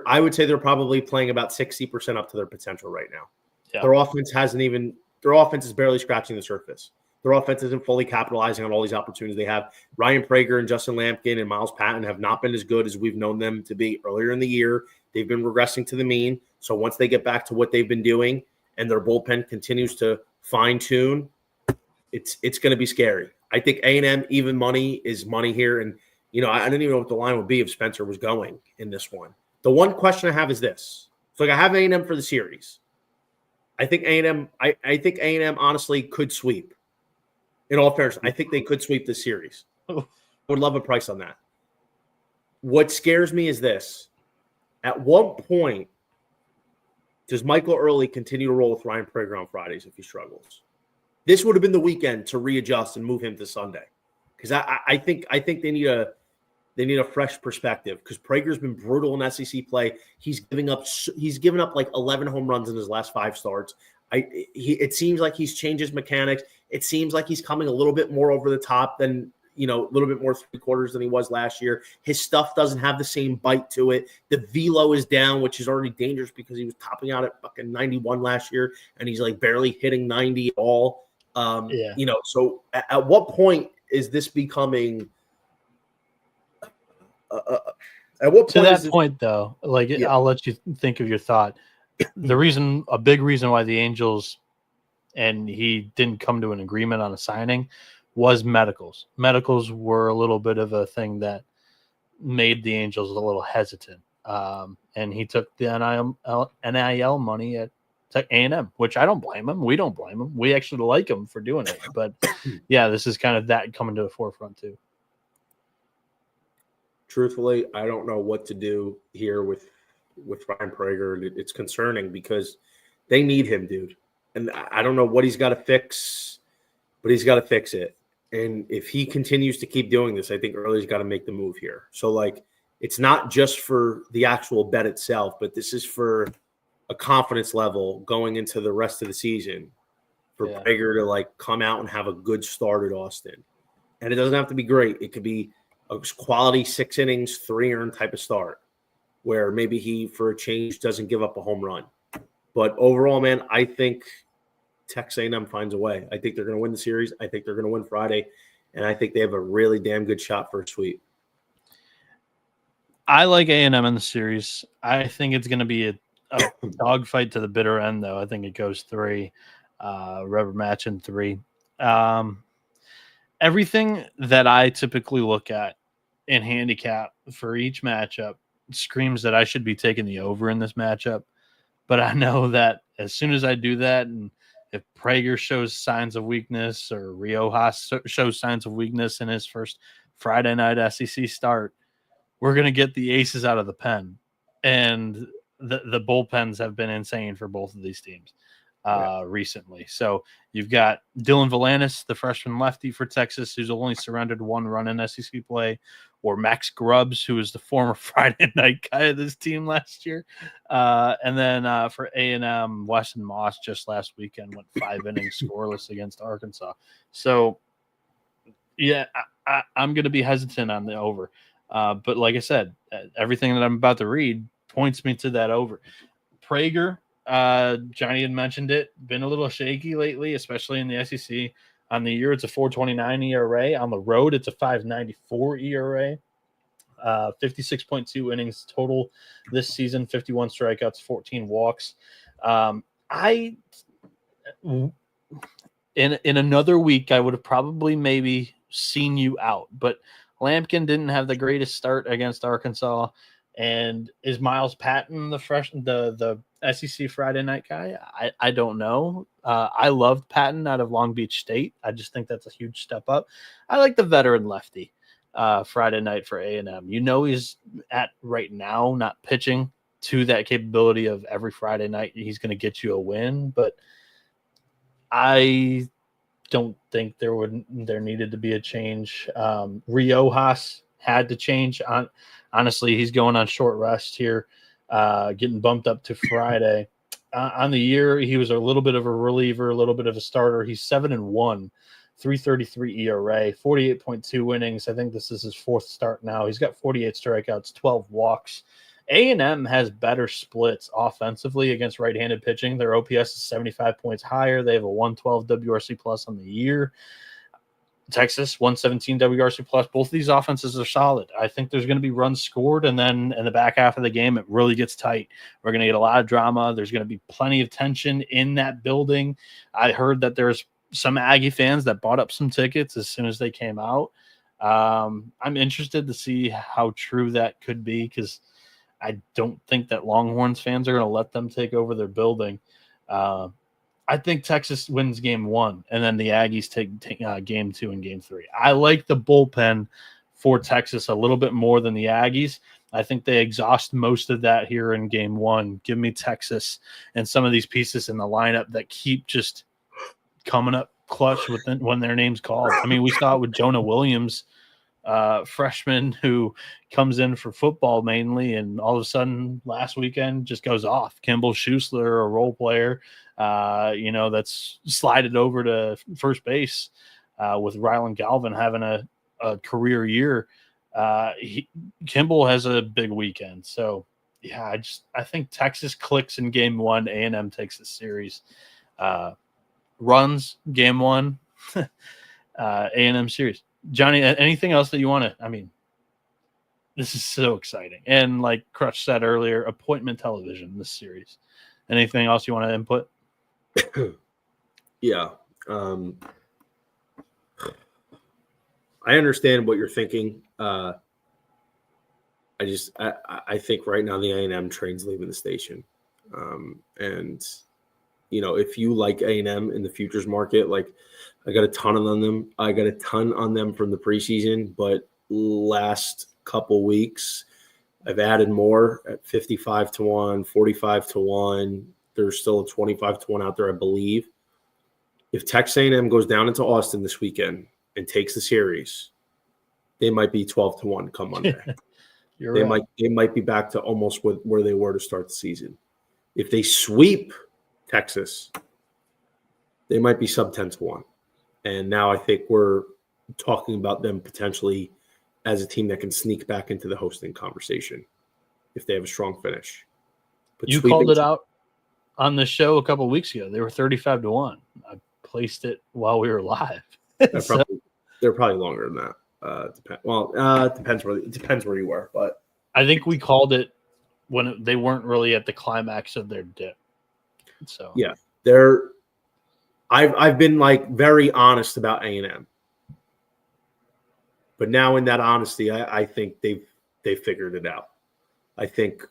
I would say they're probably playing about 60% up to their potential right now. Yeah. Their offense is barely scratching the surface. Their offense isn't fully capitalizing on all these opportunities they have. Ryan Prager and Justin Lampkin and Miles Patton have not been as good as we've known them to be earlier in the year. They've been regressing to the mean. So once they get back to what they've been doing and their bullpen continues to fine-tune, it's going to be scary. I think A&M even money is money here. And, I didn't even know what the line would be if Spencer was going in this one. The one question I have is this. So I have A&M for the series. I think A&M honestly could sweep. In all fairness, I think they could sweep this series. I would love a price on that. What scares me is this. At what point does Michael Early continue to roll with Ryan Prager on Fridays if he struggles? This would have been the weekend to readjust and move him to Sunday. Because I think they need a fresh perspective because Prager's been brutal in SEC play. He's given up like 11 home runs in his last 5 starts. It seems like he's changed his mechanics. It seems like he's coming a little bit more over the top than, a little bit more 3/4 than he was last year. His stuff doesn't have the same bite to it. The velo is down, which is already dangerous because he was topping out at fucking 91 last year and he's like barely hitting 90 at all. So at what point is this becoming at what point to that point, though, I'll let you think of your thought. A big reason why the Angels and he didn't come to an agreement on a signing was medicals. Medicals were a little bit of a thing that made the Angels a little hesitant. And he took the NIL money at A&M, which I don't blame him. We don't blame him. We actually like him for doing it. But yeah, this is kind of that coming to the forefront too. Truthfully, I don't know what to do here with Ryan Prager. It's concerning because they need him, dude. And I don't know what he's got to fix, but he's got to fix it. And if he continues to keep doing this, I think Early's got to make the move here. So, it's not just for the actual bet itself, but this is for a confidence level going into the rest of the season for Prager to, come out and have a good start at Austin. And it doesn't have to be great. It could be a quality 6 innings, 3 earned type of start where maybe he, for a change, doesn't give up a home run. But overall, man, I think Texas A&M finds a way. I think they're going to win the series. I think they're going to win Friday. And I think they have a really damn good shot for a sweep. I like A&M in the series. I think it's going to be a dogfight to the bitter end, though. I think it goes 3, rubber match in 3. Everything that I typically look at in handicap for each matchup screams that I should be taking the over in this matchup. But I know that as soon as I do that, and if Prager shows signs of weakness or Riojas shows signs of weakness in his first Friday night SEC start, we're going to get the aces out of the pen. And the bullpens have been insane for both of these teams recently. So you've got Dylan Valanis, the freshman lefty for Texas, who's only surrendered 1 run in SEC play, or Max Grubbs, who is the former Friday night guy of this team last year. And then for A&M, Weston Moss just last weekend went 5 innings scoreless against Arkansas. So, yeah, I'm going to be hesitant on the over. But like I said, everything that I'm about to read points me to that over. Prager, Johnny had mentioned it, been a little shaky lately, especially in the SEC. On the year, it's a 4.29 ERA. On the road, it's a 5.94 ERA. 56.2 innings total this season, 51 strikeouts, 14 walks. In another week, I would have probably maybe seen you out, but Lampkin didn't have the greatest start against Arkansas. And is Miles Patton the SEC Friday night guy? I don't know. I loved Patton out of Long Beach State. I just think that's a huge step up. I like the veteran lefty Friday night for A&M. He's at right now not pitching to that capability of every Friday night he's going to get you a win, but I don't think there needed to be a change. Riojas had to change. Honestly, he's going on short rest here, getting bumped up to Friday. On the year, he was a little bit of a reliever, a little bit of a starter. He's 7-1, 3.33 ERA, 48.2 innings. I think this is his 4th start now. He's got 48 strikeouts, 12 walks. A&M has better splits offensively against right-handed pitching. Their OPS is 75 points higher. They have a 112 WRC plus on the year. Texas, 117 WRC plus. Both of these offenses are solid. I think there's going to be runs scored, and then in the back half of the game, it really gets tight. We're going to get a lot of drama. There's going to be plenty of tension in that building. I heard that there's some Aggie fans that bought up some tickets as soon as they came out. I'm interested to see how true that could be, because I don't think that Longhorns fans are going to let them take over their building. I think Texas wins game 1, and then the Aggies take game 2 and game 3. I like the bullpen for Texas a little bit more than the Aggies. I think they exhaust most of that here in game 1. Give me Texas and some of these pieces in the lineup that keep just coming up clutch when their name's called. I mean, we saw it with Jonah Williams, freshman who comes in for football mainly, and all of a sudden last weekend just goes off. Kimball Schusler, a role player, that's slided over to first base with Rylan Galvin having a career year. Kimball has a big weekend. So, yeah, I think Texas clicks in game 1. A&M takes the series. Runs game 1. A&M series. Johnny, anything else that you want to? I mean, this is so exciting. And like Crutch said earlier, appointment television, this series. Anything else you want to input? Yeah. I understand what you're thinking. I think right now the A&M train's leaving the station. And, if you like A&M in the futures market, like I got a ton on them. I got a ton on them from the preseason, but last couple weeks I've added more at 55-1, 45-1. There's still a 25-1 out there, I believe. If Texas A&M goes down into Austin this weekend and takes the series, they might be 12-1 come Monday. They might be back to almost where they were to start the season. If they sweep Texas, they might be sub 10-1. And now I think we're talking about them potentially as a team that can sneak back into the hosting conversation if they have a strong finish. But you called it out on the show a couple of weeks ago. They were 35-1. I placed it while we were live. They're probably longer than that. It depends where you were, but I think we called it when they weren't really at the climax of their dip. So yeah, I've been like very honest about A&M, but now in that honesty, I think they've figured it out. I think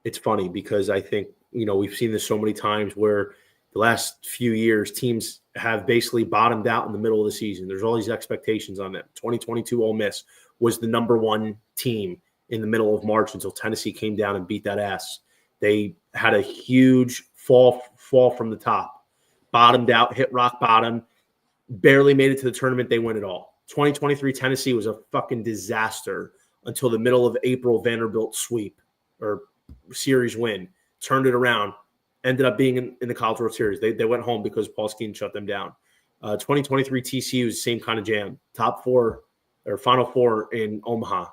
it's funny because I think we've seen this so many times where the last few years, teams have basically bottomed out in the middle of the season. There's all these expectations on them. 2022 Ole Miss was the number one team in the middle of March until Tennessee came down and beat that ass. They had a huge fall from the top, bottomed out, hit rock bottom, barely made it to the tournament. They win it all. 2023 Tennessee was a fucking disaster until the middle of April Vanderbilt sweep or series win, turned it around, ended up being in the College World Series. They went home because Paul Skeens shut them down. 2023 TCU is the same kind of jam. Top four or Final Four in Omaha.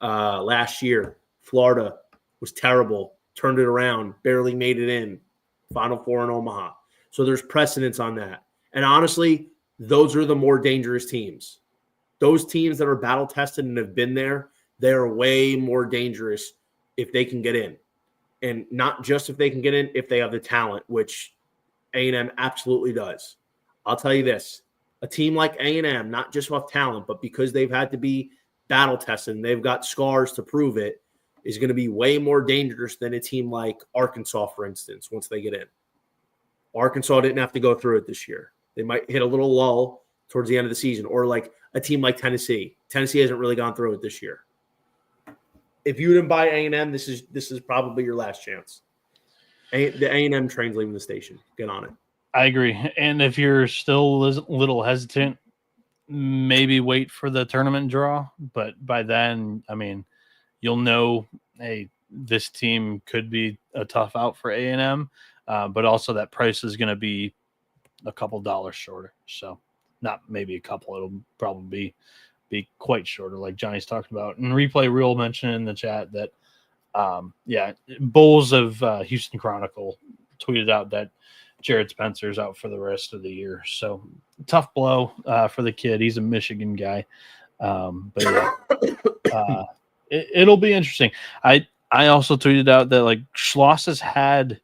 Last year, Florida was terrible, turned it around, barely made it in. Final Four in Omaha. So there's precedence on that. And honestly, those are the more dangerous teams. Those teams that are battle tested and have been there, they're way more dangerous if they can get in. And not just if they can get in, if they have the talent, which A&M absolutely does. I'll tell you this, a team like A&M, not just off talent, but because they've had to be battle tested and they've got scars to prove it, is going to be way more dangerous than a team like Arkansas, for instance, once they get in. Arkansas didn't have to go through it this year. They might hit a little lull towards the end of the season, or like a team like Tennessee. Tennessee hasn't really gone through it this year. If you didn't buy A&M, this is probably your last chance. The A&M train's leaving the station. Get on it. I agree. And if you're still a little hesitant, maybe wait for the tournament draw. But by then, I mean, you'll know, hey, this team could be a tough out for A&M, but also that price is going to be a couple dollars shorter. So not maybe a couple, it'll probably be quite shorter, like Johnny's talking about. And Replay Real mentioned in the chat that, Bulls of Houston Chronicle tweeted out that Jared Spencer's out for the rest of the year. So tough blow for the kid. He's a Michigan guy. It'll be interesting. I also tweeted out that like Schloss has had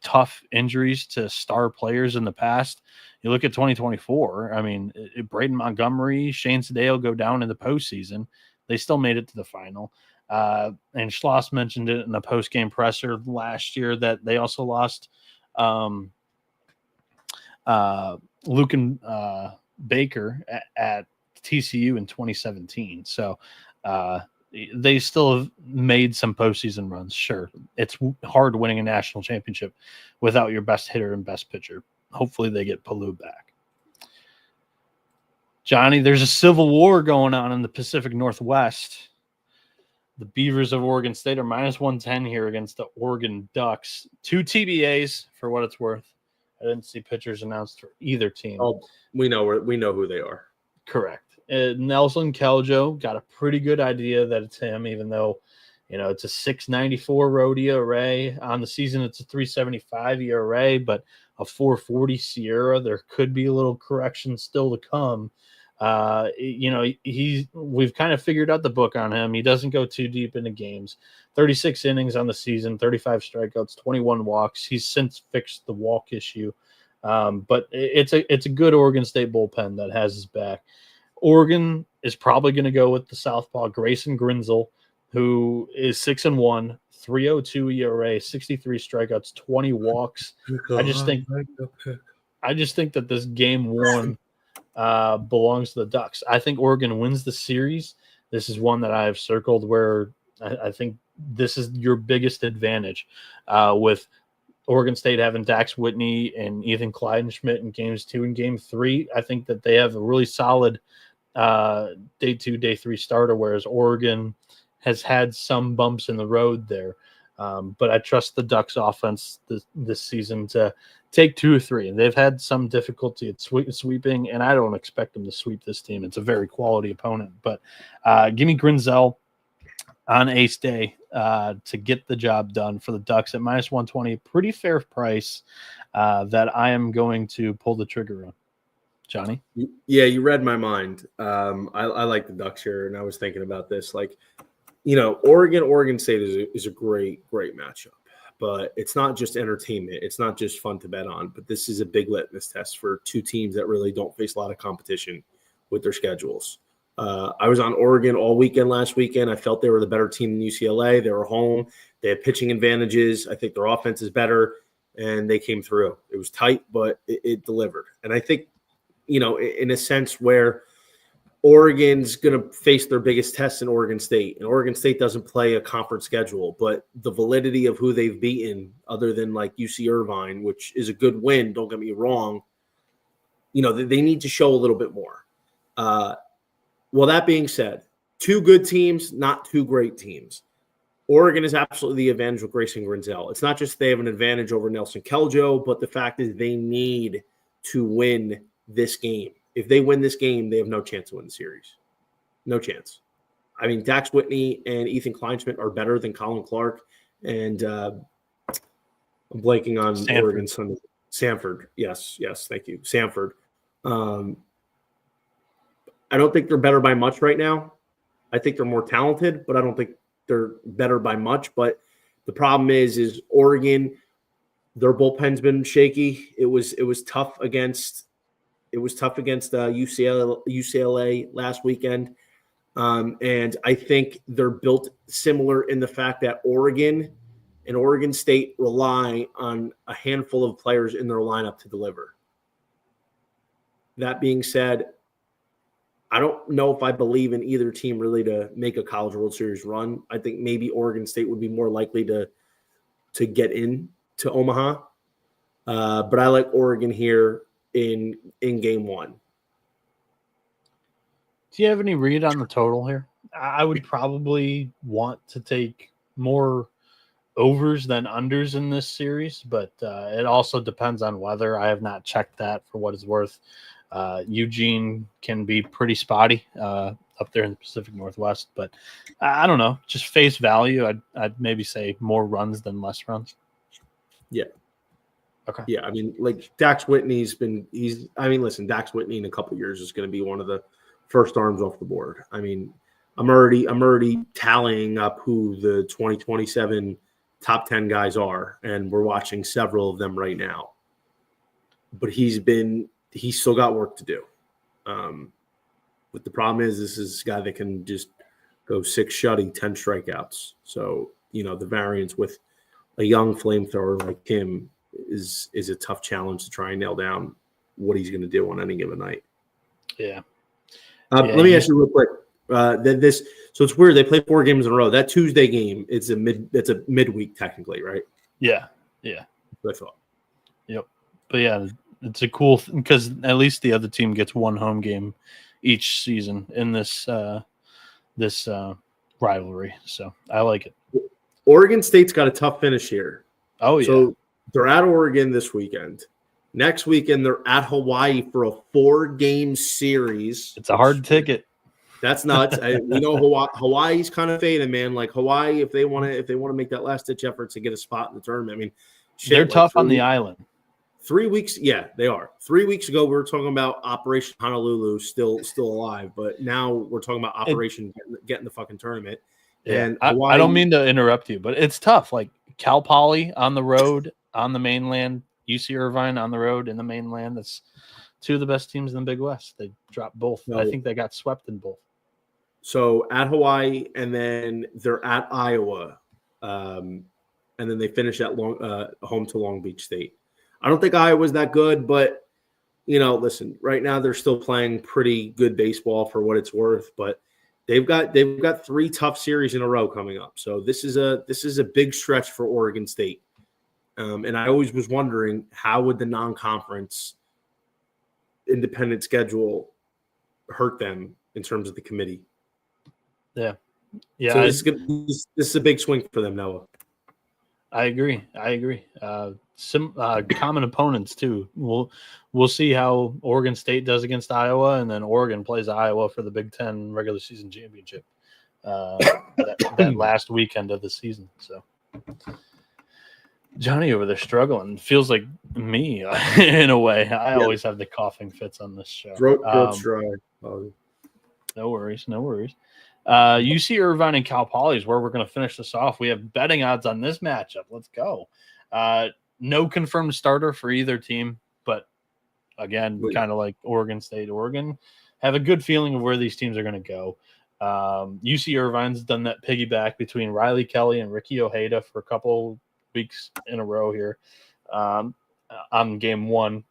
tough injuries to star players in the past. You look at 2024. I mean, Braden Montgomery, Shane Sadeo go down in the postseason. They still made it to the final. And Schloss mentioned it in a post-game presser last year that they also lost Luke Baker at TCU in 2017. So they still have made some postseason runs. Sure, it's hard winning a national championship without your best hitter and best pitcher. Hopefully they get Palou back. Johnny, there's a civil war going on in the Pacific Northwest. The Beavers of Oregon State are minus 110 here against the Oregon Ducks. 2 TBAs for what it's worth. I didn't see pitchers announced for either team. Oh, we know who they are. Correct. Nelson Keljo got a pretty good idea that it's him, even though, it's a 6.94 road ERA. On the season, it's a 3.75 ERA, but a 4.40 Sierra. There could be a little correction still to come. We've kind of figured out the book on him. He doesn't go too deep into games. 36 innings on the season, 35 strikeouts, 21 walks. He's since fixed the walk issue. But it's a good Oregon State bullpen that has his back. Oregon is probably going to go with the southpaw Grayson Grinzel, who is 6-1, 3.02 ERA, 63 strikeouts, 20 walks. I just think that this game one belongs to the Ducks. I think Oregon wins the series. This is one that I have circled where I think this is your biggest advantage with Oregon State having Dax Whitney and Ethan Kleidenschmidt in games 2 and game 3. I think that they have a really solid day 2, day 3 starter, whereas Oregon has had some bumps in the road there. But I trust the Ducks offense this season to take 2 or 3. And they've had some difficulty at sweeping, and I don't expect them to sweep this team. It's a very quality opponent. But give me Grinzel on ace day to get the job done for the Ducks at minus 120. Pretty fair price that I am going to pull the trigger on. Johnny? Yeah, you read my mind. I like the Ducks here, and I was thinking about this. Oregon State is a great matchup, but it's not just entertainment. It's not just fun to bet on, but this is a big litmus test for 2 teams that really don't face a lot of competition with their schedules. I was on Oregon all weekend last weekend. I felt they were the better team than UCLA. They were home. They had pitching advantages. I think their offense is better. and they came through. It was tight, but it delivered. And I think, in a sense where Oregon's going to face their biggest test in Oregon State, and Oregon State doesn't play a conference schedule, but the validity of who they've beaten, other than like UC Irvine, which is a good win, don't get me wrong, they need to show a little bit more. Well, that being said, two good teams, not two great teams. Oregon is absolutely the advantage with Grayson Grinzel. It's not just they have an advantage over Nelson Keljo, but the fact is they need to win this game. If they win this game, they have no chance to win the series. No chance. I mean, Dax Whitney and Ethan Kleinschmidt are better than Colin Clark. And I'm blanking on Sanford. Oregon's son. Sanford. Yes, thank you. Sanford. I don't think they're better by much right now. I think they're more talented, but I don't think they're better by much. But the problem is Oregon, their bullpen's been shaky. It was tough against UCLA last weekend. And I think they're built similar in the fact that Oregon and Oregon State rely on a handful of players in their lineup to deliver. That being said, I don't know if I believe in either team really to make a College World Series run. I think maybe Oregon State would be more likely to get in to Omaha. But I like Oregon here in game one. Do you have any read on the total here? I would probably want to take more overs than unders in this series, but it also depends on weather. I have not checked that for what it's worth. Eugene can be pretty spotty up there in the Pacific Northwest, but I don't know. Just face value, I'd maybe say more runs than less runs. Yeah. Okay. Yeah, I mean, like Dax Whitney's listen, Dax Whitney in a couple of years is going to be one of the first arms off the board. I mean, I'm already tallying up who the 2027 top 10 guys are, and we're watching several of them right now. But he's still got work to do. But the problem is this is a guy that can just go 6 shutty, 10 strikeouts. So, the variance with a young flamethrower like him is a tough challenge to try and nail down what he's going to do on any given night. Yeah. Let me ask you real quick. So it's weird. They play 4 games in a row. That Tuesday game, it's a midweek technically, right? Yeah. That's what I thought. Yep. But yeah, it's a cool because at least the other team gets one home game each season in this rivalry. So I like it. Oregon State's got a tough finish here. Oh yeah. So they're at Oregon this weekend. Next weekend, they're at Hawaii for a 4-game series. It's a hard ticket. That's nuts. Hawaii's kind of fading, man. Like Hawaii, if they want to make that last ditch effort to get a spot in the tournament, I mean, they're tough on the island. 3 weeks, yeah, they are. 3 weeks ago, we were talking about Operation Honolulu, still alive, but now we're talking about Operation getting the fucking tournament. Yeah, and Hawaii, I don't mean to interrupt you, but it's tough. Like Cal Poly on the road on the mainland, UC Irvine on the road in the mainland. That's 2 of the best teams in the Big West. They dropped both. I think they got swept in both. So at Hawaii, and then they're at Iowa, and then they finish at home to Long Beach State. I don't think Iowa's that good, but listen, right now they're still playing pretty good baseball for what it's worth. But they've got 3 tough series in a row coming up. So this is a big stretch for Oregon State. And I always was wondering, how would the non-conference independent schedule hurt them in terms of the committee? Yeah. So this is a big swing for them, Noah. I agree. Some common opponents too. We'll see how Oregon State does against Iowa, and then Oregon plays Iowa for the Big Ten regular season championship that last weekend of the season. So Johnny over there struggling. Feels like me in a way. I always have the coughing fits on this show. Throat's dry. No worries. UC Irvine and Cal Poly is where we're going to finish this off. We have betting odds on this matchup. Let's go. No confirmed starter for either team, but again, kind of like Oregon State. Oregon have a good feeling of where these teams are going to go. UC Irvine's done that piggyback between Riley Kelly and Ricky Ojeda for a couple weeks in a row here. on game one.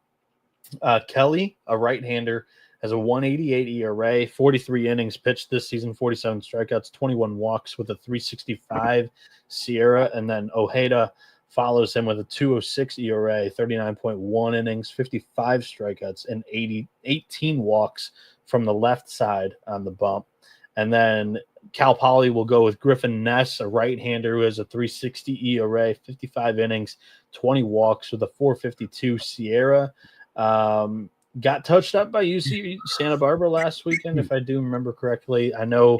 Kelly, a right-hander, has a 188 ERA, 43 innings pitched this season, 47 strikeouts, 21 walks with a 365 Sierra. And then Ojeda follows him with a 206 ERA, 39.1 innings, 55 strikeouts, and 18 walks from the left side on the bump. And then Cal Poly will go with Griffin Ness, a right-hander who has a 360 ERA, 55 innings, 20 walks with a 452 Sierra. Got touched up by UC Santa Barbara last weekend, if I do remember correctly. I know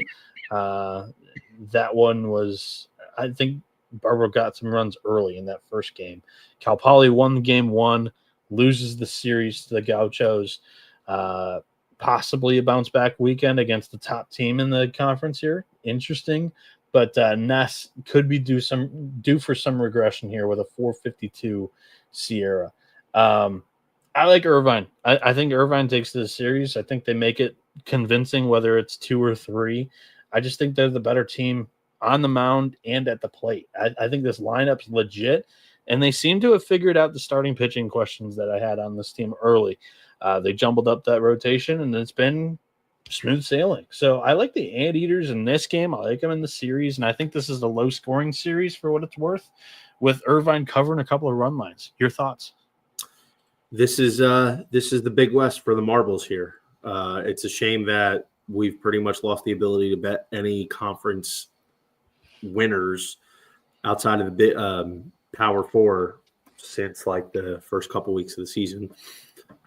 that one was, I think Barbara got some runs early in that first game. Cal Poly won game one, loses the series to the Gauchos. Possibly a bounce back weekend against the top team in the conference here. Interesting. But Ness could be due for some regression here with a 452 Sierra. I like Irvine. I think Irvine takes this series. I think they make it convincing, whether it's 2 or 3. I just think they're the better team on the mound and at the plate. I think this lineup's legit, and they seem to have figured out the starting pitching questions that I had on this team early. They jumbled up that rotation, and it's been smooth sailing. So I like the Anteaters in this game. I like them in the series, and I think this is a low-scoring series for what it's worth, with Irvine covering a couple of run lines. Your thoughts? This is the Big West for the marbles here. It's a shame that we've pretty much lost the ability to bet any conference winners outside of the Power Four since like the first couple weeks of the season.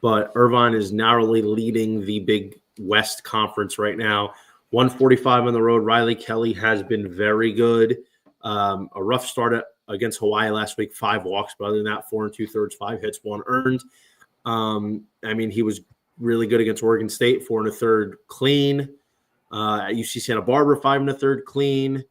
But Irvine is narrowly leading the Big West Conference right now. 145 on the road. Riley Kelly has been very good. A rough start against Hawaii last week, 5 walks, but other than that, 4 2/3, 5 hits, 1 earned. I mean, he was really good against Oregon State, 4 1/3 clean. At UC Santa Barbara, 5 1/3 clean.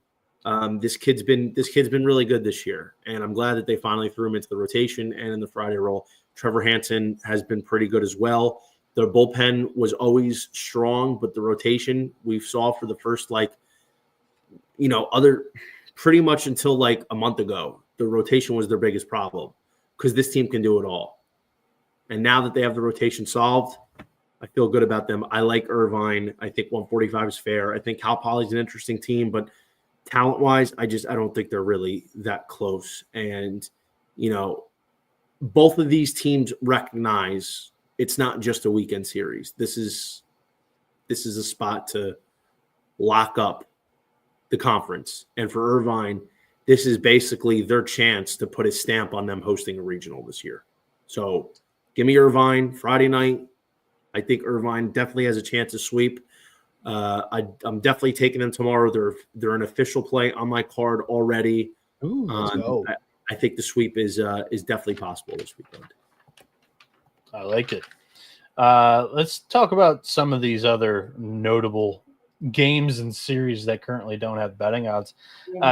This kid's been really good this year, and I'm glad that they finally threw him into the rotation and in the Friday role. Trevor Hansen has been pretty good as well. The bullpen was always strong, but the rotation we saw for the first pretty much until like a month ago, the rotation was their biggest problem because this team can do it all. And now that they have the rotation solved, I feel good about them. I like Irvine. I think 145 is fair. I think Cal Poly's an interesting team, but talent-wise, I don't think they're really that close. And, both of these teams recognize it's not just a weekend series. This is a spot to lock up the conference. And for Irvine, this is basically their chance to put a stamp on them hosting a regional this year. So give me Irvine Friday night. I think Irvine definitely has a chance to sweep. I'm definitely taking them tomorrow. They're an official play on my card already. Ooh, let's go. I think the sweep is definitely possible this weekend. I like it. Let's talk about some of these other notable games and series that currently don't have betting odds.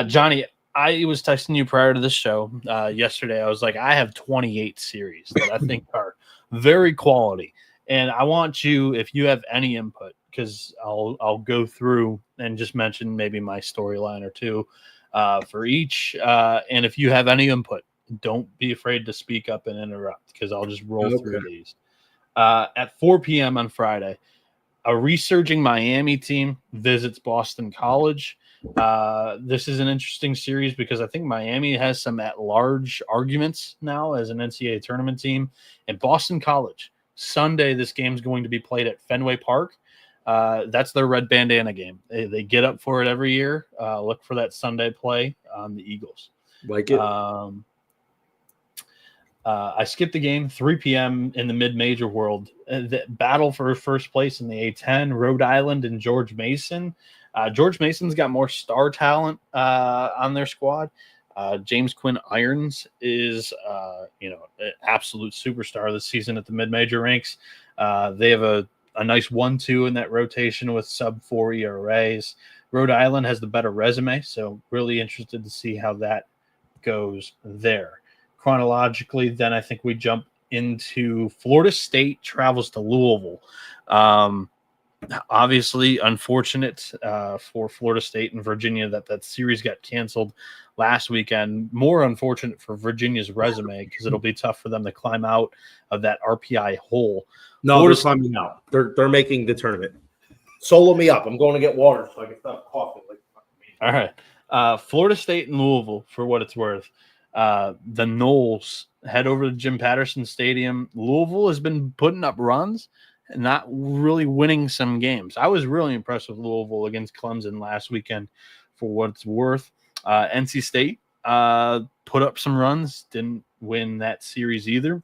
Johnny, I was texting you prior to this show yesterday. I was like, I have 28 series that I think are very quality. And I want you, if you have any input, because I'll go through and just mention maybe my storyline or two for each. And if you have any input, don't be afraid to speak up and interrupt, because I'll just roll through these. At 4 p.m. on Friday, a resurging Miami team visits Boston College. This is an interesting series because I think Miami has some at-large arguments now as an NCAA tournament team. And Boston College, Sunday, this game's going to be played at Fenway Park. That's their red bandana game. They get up for it every year. Look for that Sunday play on the Eagles. Like it. I skipped the game, 3 p.m. in the mid-major world. The battle for first place in the A10, Rhode Island and George Mason. George Mason's got more star talent on their squad. James Quinn Irons is, an absolute superstar this season at the mid-major ranks. They have a nice 1-2 in that rotation with sub-4 ERAs. Rhode Island has the better resume, so really interested to see how that goes there. Chronologically, then I think we jump into Florida State travels to Louisville. Obviously, unfortunate for Florida State and Virginia that series got canceled last weekend. More unfortunate for Virginia's resume because it'll be tough for them to climb out of that RPI hole. No, Florida they're climbing out. They're making the tournament. Solo me up. I'm going to get water so I can stop coughing. All right. Florida State and Louisville, for what it's worth. The Noles head over to Jim Patterson Stadium. Louisville has been putting up runs and not really winning some games. I was really impressed with Louisville against Clemson last weekend, for what it's worth. NC State put up some runs, didn't win that series either.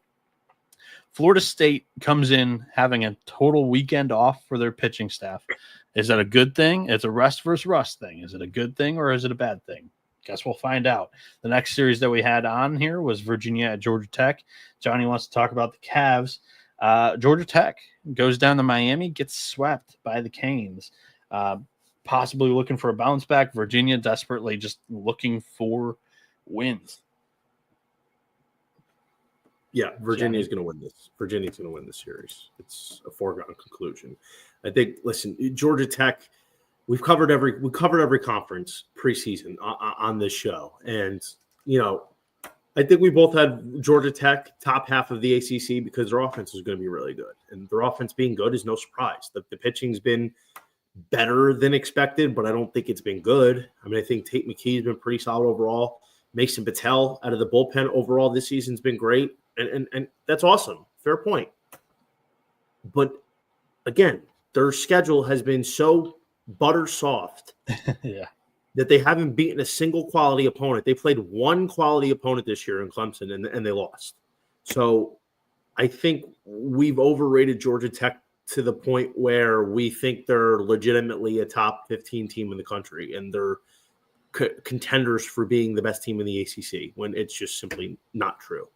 Florida State comes in having a total weekend off for their pitching staff. Is that a good thing? It's a rest versus rust thing. Is it a good thing or is it a bad thing? Guess we'll find out. The next series that we had on here was Virginia at Georgia Tech. Johnny wants to talk about the Cavs. Georgia Tech goes down to Miami, gets swept by the Canes. Possibly looking for a bounce back. Virginia desperately just looking for wins. Yeah, Virginia's going to win this. Virginia's going to win the series. It's a foregone conclusion. I think. Listen, Georgia Tech. We've covered every conference preseason on this show, and I think we both had Georgia Tech top half of the ACC because their offense is going to be really good, and their offense being good is no surprise. The pitching's been better than expected, but I don't think it's been good. I mean, I think Tate McKee's been pretty solid overall. Mason Patel out of the bullpen overall this season's been great. And that's awesome. Fair point. But again, their schedule has been so butter soft that they haven't beaten a single quality opponent. They played one quality opponent this year in Clemson, and they lost. So I think we've overrated Georgia Tech to the point where we think they're legitimately a top 15 team in the country, and they're contenders for being the best team in the ACC when it's just simply not true.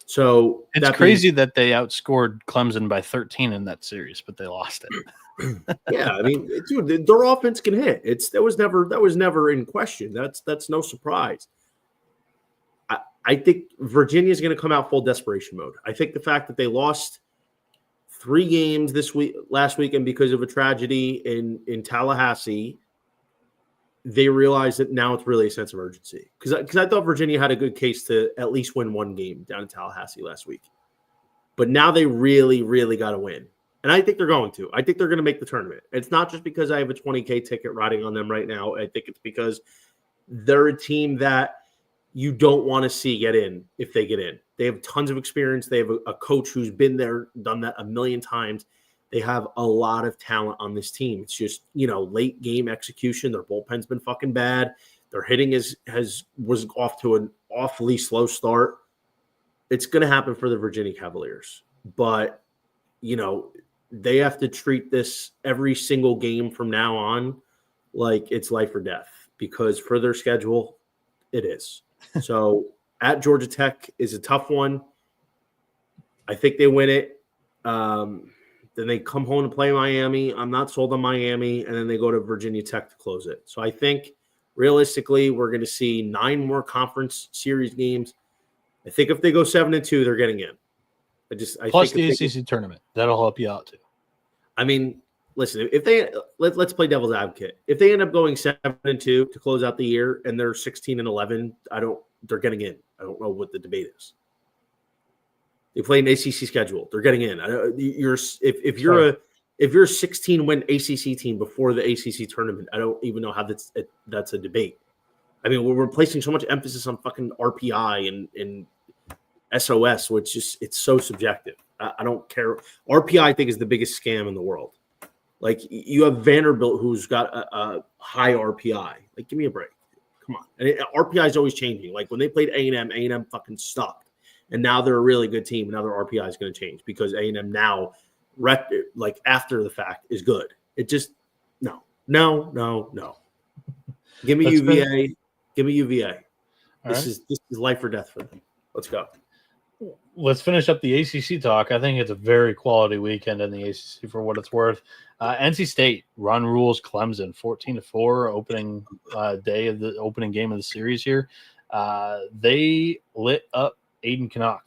So it's crazy that they outscored Clemson by 13 in that series, but they lost it. Yeah, I mean, dude, their offense can hit. That was never in question. That's no surprise. I think Virginia is going to come out full desperation mode. I think the fact that they lost 3 games last weekend because of a tragedy in Tallahassee, they realized that now it's really a sense of urgency. Because I thought Virginia had a good case to at least win one game down in Tallahassee last week. But now they really, really got to win. And I think they're going to. I think they're going to make the tournament. It's not just because I have a $20K ticket riding on them right now. I think it's because they're a team that you don't want to see get in if they get in. They have tons of experience. They have a coach who's been there, done that a million times. They have a lot of talent on this team. It's just, late game execution. Their bullpen's been fucking bad. Their hitting was off to an awfully slow start. It's going to happen for the Virginia Cavaliers. But, they have to treat this every single game from now on like it's life or death, because for their schedule, it is. So at Georgia Tech is a tough one. I think they win it. Then they come home to play Miami. I'm not sold on Miami. And then they go to Virginia Tech to close it. So I think realistically, we're going to see 9 more conference series games. I think if they go 7-2, they're getting in. Plus the ACC tournament. That'll help you out too. I mean, listen, if they let's play devil's advocate. If they end up going 7-2 to close out the year and they're 16-11, they're getting in. I don't know what the debate is. They play an ACC schedule. They're getting in. If you're a 16-win ACC team before the ACC tournament, I don't even know how that's a debate. I mean, we're placing so much emphasis on fucking RPI and SOS, which is it's so subjective. I don't care. RPI, I think, is the biggest scam in the world. Like, you have Vanderbilt, who's got a high RPI. Like, give me a break. Come on. And RPI is always changing. Like, when they played A&M fucking sucked. And now they're a really good team. Now their RPI is going to change because A&M now, after the fact, is good. It just no. Give me UVA. Give me UVA. This is life or death for them. Let's go. Let's finish up the ACC talk. I think it's a very quality weekend in the ACC for what it's worth. NC State run rules Clemson 14-4 opening day of the opening game of the series here. They lit up Aiden Canuck.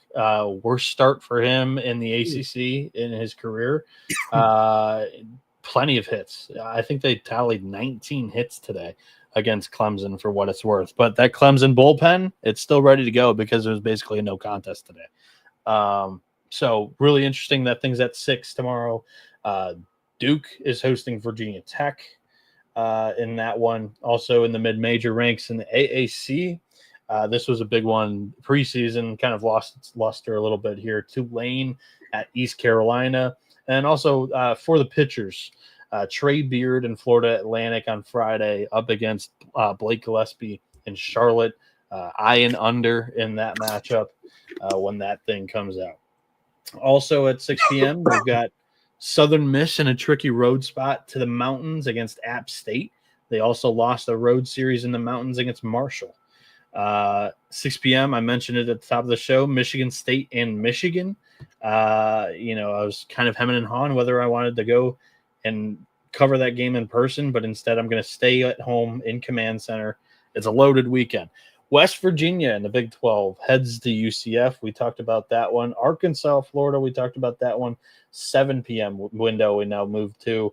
Worst start for him in the ACC in his career. plenty of hits. I think they tallied 19 hits today against Clemson for what it's worth. But that Clemson bullpen, it's still ready to go because it was basically a no contest today. So really interesting. That thing's at 6 tomorrow. Duke is hosting Virginia Tech in that one. Also in the mid-major ranks in the AAC. This was a big one preseason, kind of lost its luster a little bit here. Tulane at East Carolina. And also for the pitchers, Trey Beard in Florida Atlantic on Friday up against Blake Gillespie in Charlotte. Eye and under in that matchup when that thing comes out. Also at 6 p.m., we've got Southern Miss in a tricky road spot to the Mountains against App State. They also lost a road series in the Mountains against Marshall. 6 p.m., I mentioned it at the top of the show, Michigan State and Michigan. I was kind of hemming and hawing whether I wanted to go and cover that game in person, but instead I'm going to stay at home in Command Center. It's a loaded weekend. West Virginia in the Big 12 heads to UCF. We talked about that one. Arkansas, Florida, we talked about that one. 7 p.m. window we now move to.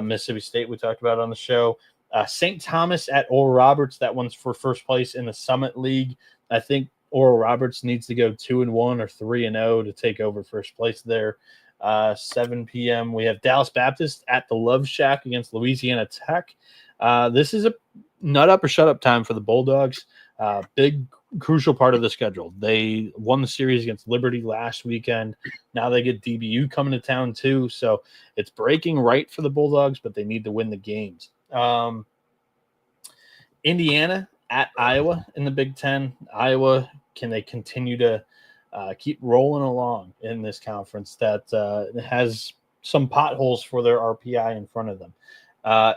Mississippi State we talked about on the show. St. Thomas at Oral Roberts. That one's for first place in the Summit League. I think Oral Roberts needs to go 2-1 or 3-0 to take over first place there. 7 p.m. we have Dallas Baptist at the Love Shack against Louisiana Tech. This is a nut up or shut up time for the Bulldogs. Big crucial part of the schedule. They won the series against Liberty last weekend. Now they get DBU coming to town too. So it's breaking right for the Bulldogs, but they need to win the games. Indiana at Iowa in the Big Ten. Iowa, can they continue to keep rolling along in this conference that has some potholes for their RPI in front of them?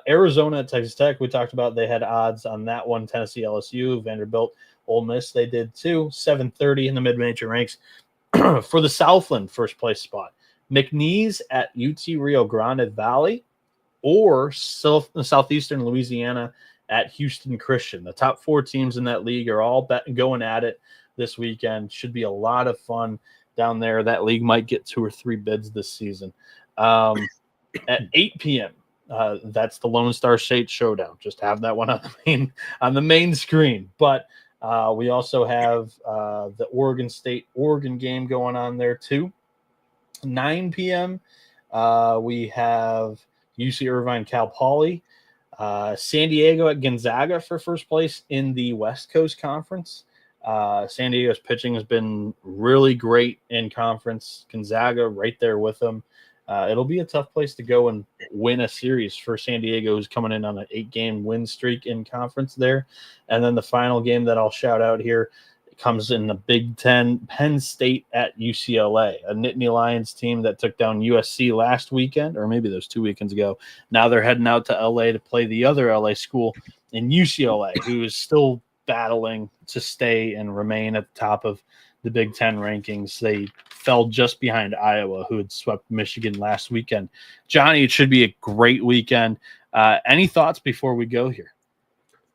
Arizona at Texas Tech, we talked about they had odds on that one. Tennessee, LSU, Vanderbilt, Ole Miss, they did too. 7:30 in the mid-major ranks. For the Southland first place spot, McNeese at UT Rio Grande Valley or Southeastern Louisiana at Houston Christian. The top 4 teams in that league are all going at it this weekend. Should be a lot of fun down there. That league might get 2 or 3 bids this season. At 8 p.m., that's the Lone Star State Showdown. Just have that one on the main screen. But we also have the Oregon State-Oregon game going on there too. 9 p.m., we have UC Irvine Cal Poly. San Diego at Gonzaga for first place in the West Coast Conference. San Diego's pitching has been really great in conference. Gonzaga right there with them. It'll be a tough place to go and win a series for San Diego, who's coming in on an 8-game win streak in conference there. And then the final game that I'll shout out here comes in the Big Ten, Penn State at UCLA, a Nittany Lions team that took down USC last weekend, or maybe those 2 weekends ago. Now they're heading out to LA to play the other LA school in UCLA, who is still battling to stay and remain at the top of the Big Ten rankings. They fell just behind Iowa, who had swept Michigan last weekend. Johnny, it should be a great weekend. Any thoughts before we go here?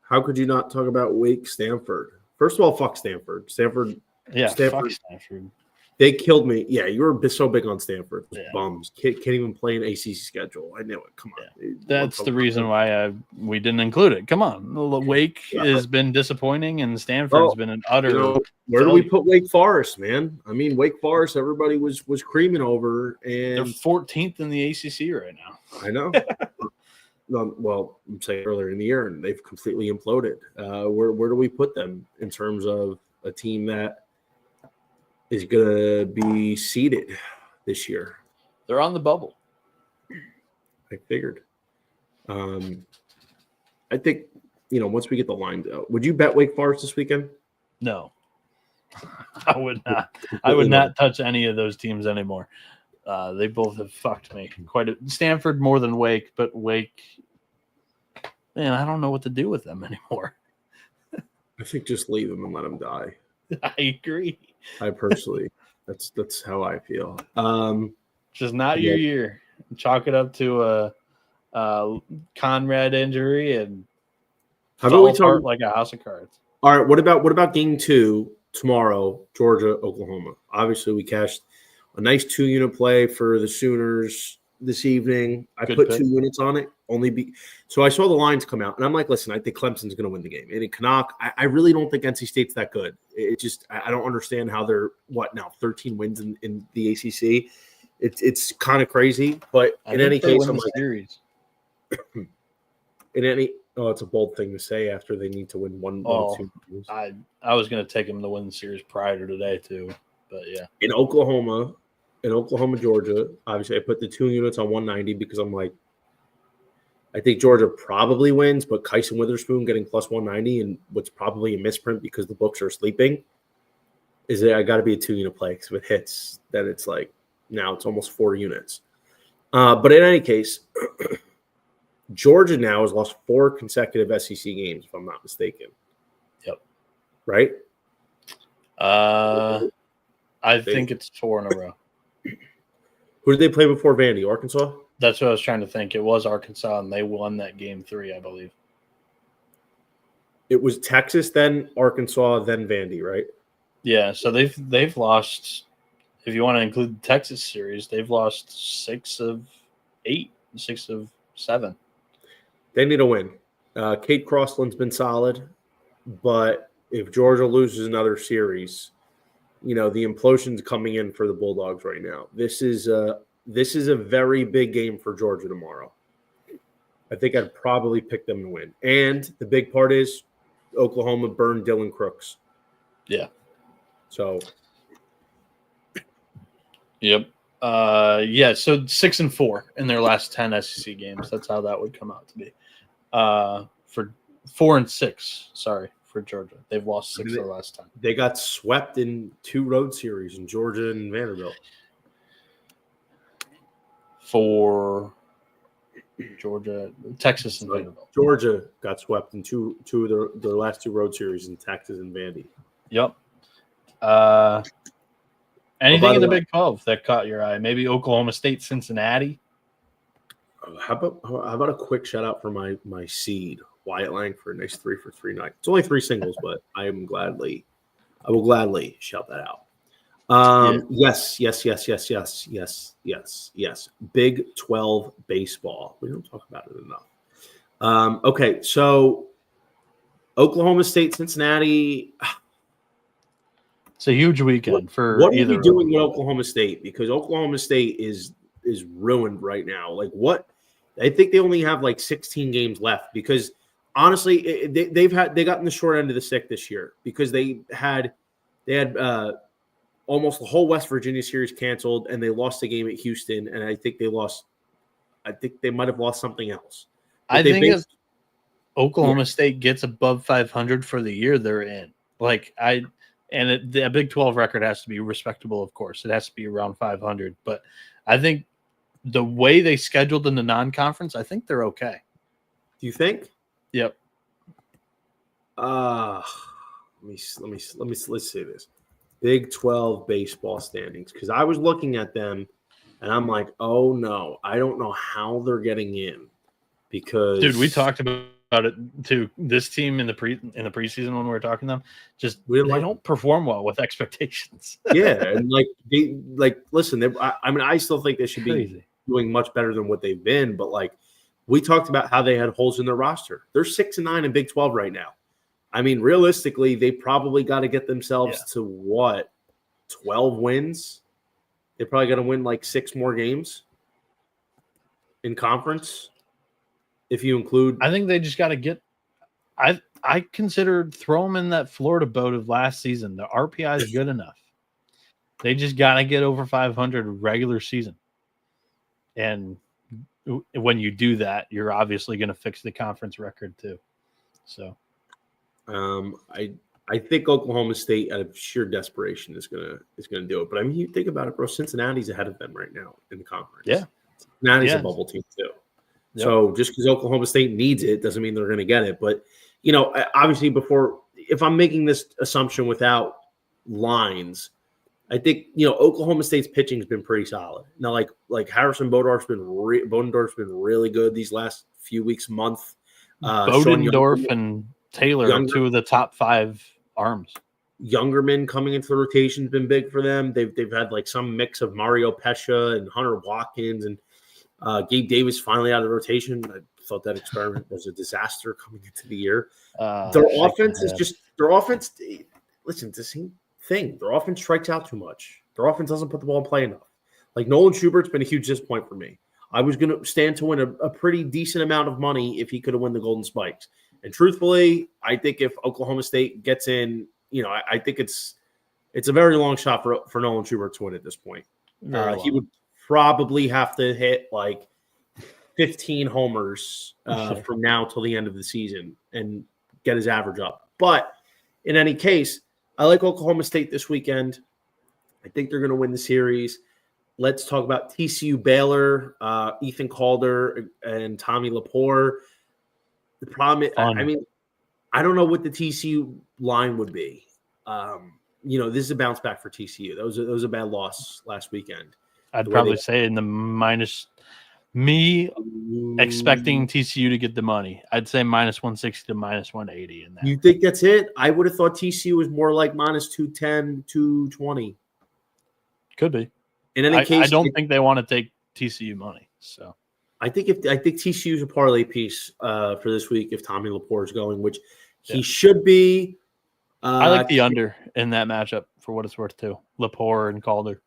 How could you not talk about Wake Stanford? First of all, fuck Stanford. Stanford. Fuck Stanford. They killed me. Yeah, you were so big on Stanford. Yeah. Bums. Can't even play an ACC schedule. I knew it. Come on. Yeah. That's the reason why we didn't include it. Come on. Wake has been disappointing, and Stanford's been an utter where do we put Wake Forest, man? I mean, Wake Forest, everybody was creaming over. And they're 14th in the ACC right now. I know. Well, I'm saying earlier in the year, and they've completely imploded. Where do we put them in terms of a team that is going to be seeded this year? They're on the bubble. I figured. I think, once we get the lines out, would you bet Wake Forest this weekend? No, I would not. I would not touch any of those teams anymore. They both have fucked me Stanford more than Wake, but Wake, man, I don't know what to do with them anymore. I think just leave them and let them die. I agree. I personally, that's how I feel. Just not your year. Chalk it up to a Conrad injury and how about we talk like a house of cards. All right, what about game 2 tomorrow, Georgia, Oklahoma? Obviously, we cashed a nice 2-unit play for the Sooners. this evening. I Good put pick. 2 units on it. So I saw the lines come out, and I'm like, listen, I think Clemson's going to win the game. And in Canuck, I really don't think NC State's that good. It just I don't understand how they're 13 wins in the ACC. It's kind of crazy, but in any case, I'm like, series. it's a bold thing to say after they need to win one 2 games. I was going to take them to win the series prior to today too, but yeah. In Oklahoma, Georgia, obviously I put the 2 units on 190 because I'm like, I think Georgia probably wins, but Kyson Witherspoon getting plus 190 and what's probably a misprint because the books are sleeping is that I got to be a 2 unit play because with hits, then it's like now it's almost 4 units. But in any case, Georgia now has lost 4 consecutive SEC games, if I'm not mistaken. Yep. Right? I think it's 4 in a row. Who did they play before Vandy? Arkansas? That's what I was trying to think. It was Arkansas, and they won that game 3, I believe. It was Texas, then Arkansas, then Vandy, right? Yeah, so they've lost, if you want to include the Texas series, they've lost 6 of 8, 6 of 7. They need a win. Kate Crossland's been solid, but if Georgia loses another series, the implosion's coming in for the Bulldogs right now. This is a very big game for Georgia tomorrow. I think I'd probably pick them to win. And the big part is Oklahoma burned Dylan Crooks. Yeah. So. Yep. So 6-4 in their last 10 SEC games. That's how that would come out to be. For 4-6, sorry, for Georgia. They've lost 6 of the last 10. They got swept in 2 road series in Georgia and Vanderbilt. For Georgia, Texas, and Vanderbilt. Georgia got swept in two of their last 2 road series in Texas and Vandy. Yep. Anything in the Big 12 that caught your eye? Maybe Oklahoma State, Cincinnati. How about a quick shout out for my seed Wyatt Lang for a nice 3 for 3 night. It's only 3 singles, but I will gladly shout that out. Yes. Big 12 baseball. We don't talk about it enough. Okay, so Oklahoma State, Cincinnati. It's a huge weekend for what either. What are we doing with Oklahoma State? Because Oklahoma State is ruined right now. Like what? I think they only have like 16 games left because honestly, they gotten the short end of the stick this year because they had almost the whole West Virginia series canceled, and they lost the game at Houston, and I think they might have lost something else. But I think if Oklahoma State gets above 500 for the year they're in, the Big 12 record has to be respectable, of course. It has to be around 500, but I think the way they scheduled in the non-conference, I think they're okay. Do you think? Yep. Let's say this. Big 12 baseball standings, because I was looking at them and I'm like, oh no, I don't know how they're getting in because dude, we talked about it too. This team in the preseason when we were talking to them, they don't perform well with expectations. Yeah, and listen, I still think they should be doing much better than what they've been, but we talked about how they had holes in their roster. They're 6-9 in Big 12 right now. I mean, realistically, they probably got to get themselves to 12 wins? They probably got to win 6 more games in conference. If you include, I think they just got to get. I considered throw them in that Florida boat of last season. The RPI is good enough. They just got to get over 500 regular season, and when you do that, you're obviously going to fix the conference record too. So. I think Oklahoma State, out of sheer desperation, is gonna do it. But I mean, you think about it, bro. Cincinnati's ahead of them right now in the conference. Yeah, Cincinnati's a bubble team too. Yep. So just because Oklahoma State needs it doesn't mean they're going to get it. But obviously, if I'm making this assumption without lines, I think Oklahoma State's pitching's been pretty solid. Now, like Harrison Bodorf's been really good these last few weeks, month. Bodendorf and Taylor are 2 of the top 5 arms. Youngerman coming into the rotation has been big for them. They've had some mix of Mario Pescia and Hunter Watkins, and Gabe Davis finally out of the rotation. I thought that experiment was a disaster coming into the year. Their offense is just their offense. Listen, it's the same thing. Their offense strikes out too much. Their offense doesn't put the ball in play enough. Like Nolan Schubert's been a huge disappointment for me. I was going to stand to win a pretty decent amount of money if he could have won the Golden Spikes. And truthfully, I think if Oklahoma State gets in, I think it's a very long shot for Nolan Schubert to win at this point. He would probably have to hit like 15 homers from now till the end of the season and get his average up. But in any case, I like Oklahoma State this weekend. I think they're going to win the series. Let's talk about TCU Baylor, Ethan Calder and Tommy Lepore. The problem, I don't know what the TCU line would be. This is a bounce back for TCU. That was a bad loss last weekend. I'd probably say in the minus. Me expecting TCU to get the money, I'd say minus 160 to minus 180 in that. You think that's it? I would have thought TCU was more like minus 210, 220. Could be. In any case, I don't think they want to take TCU money. So I think TCU is a parlay piece for this week if Tommy Lepore is going, which he should be. I like the under in that matchup for what it's worth too. Lepore and Calder.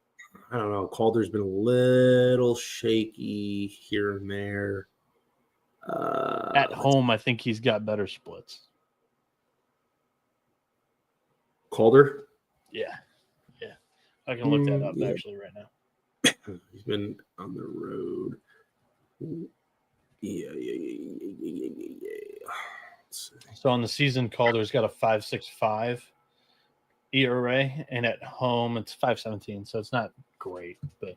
I don't know. Calder's been a little shaky here and there. At home, I think he's got better splits. Calder? Yeah. I can look that up actually right now. He's been on the road. Yeah. So on the season, Calder's got a 5.65 ERA, and at home it's 5.17. So it's not great, but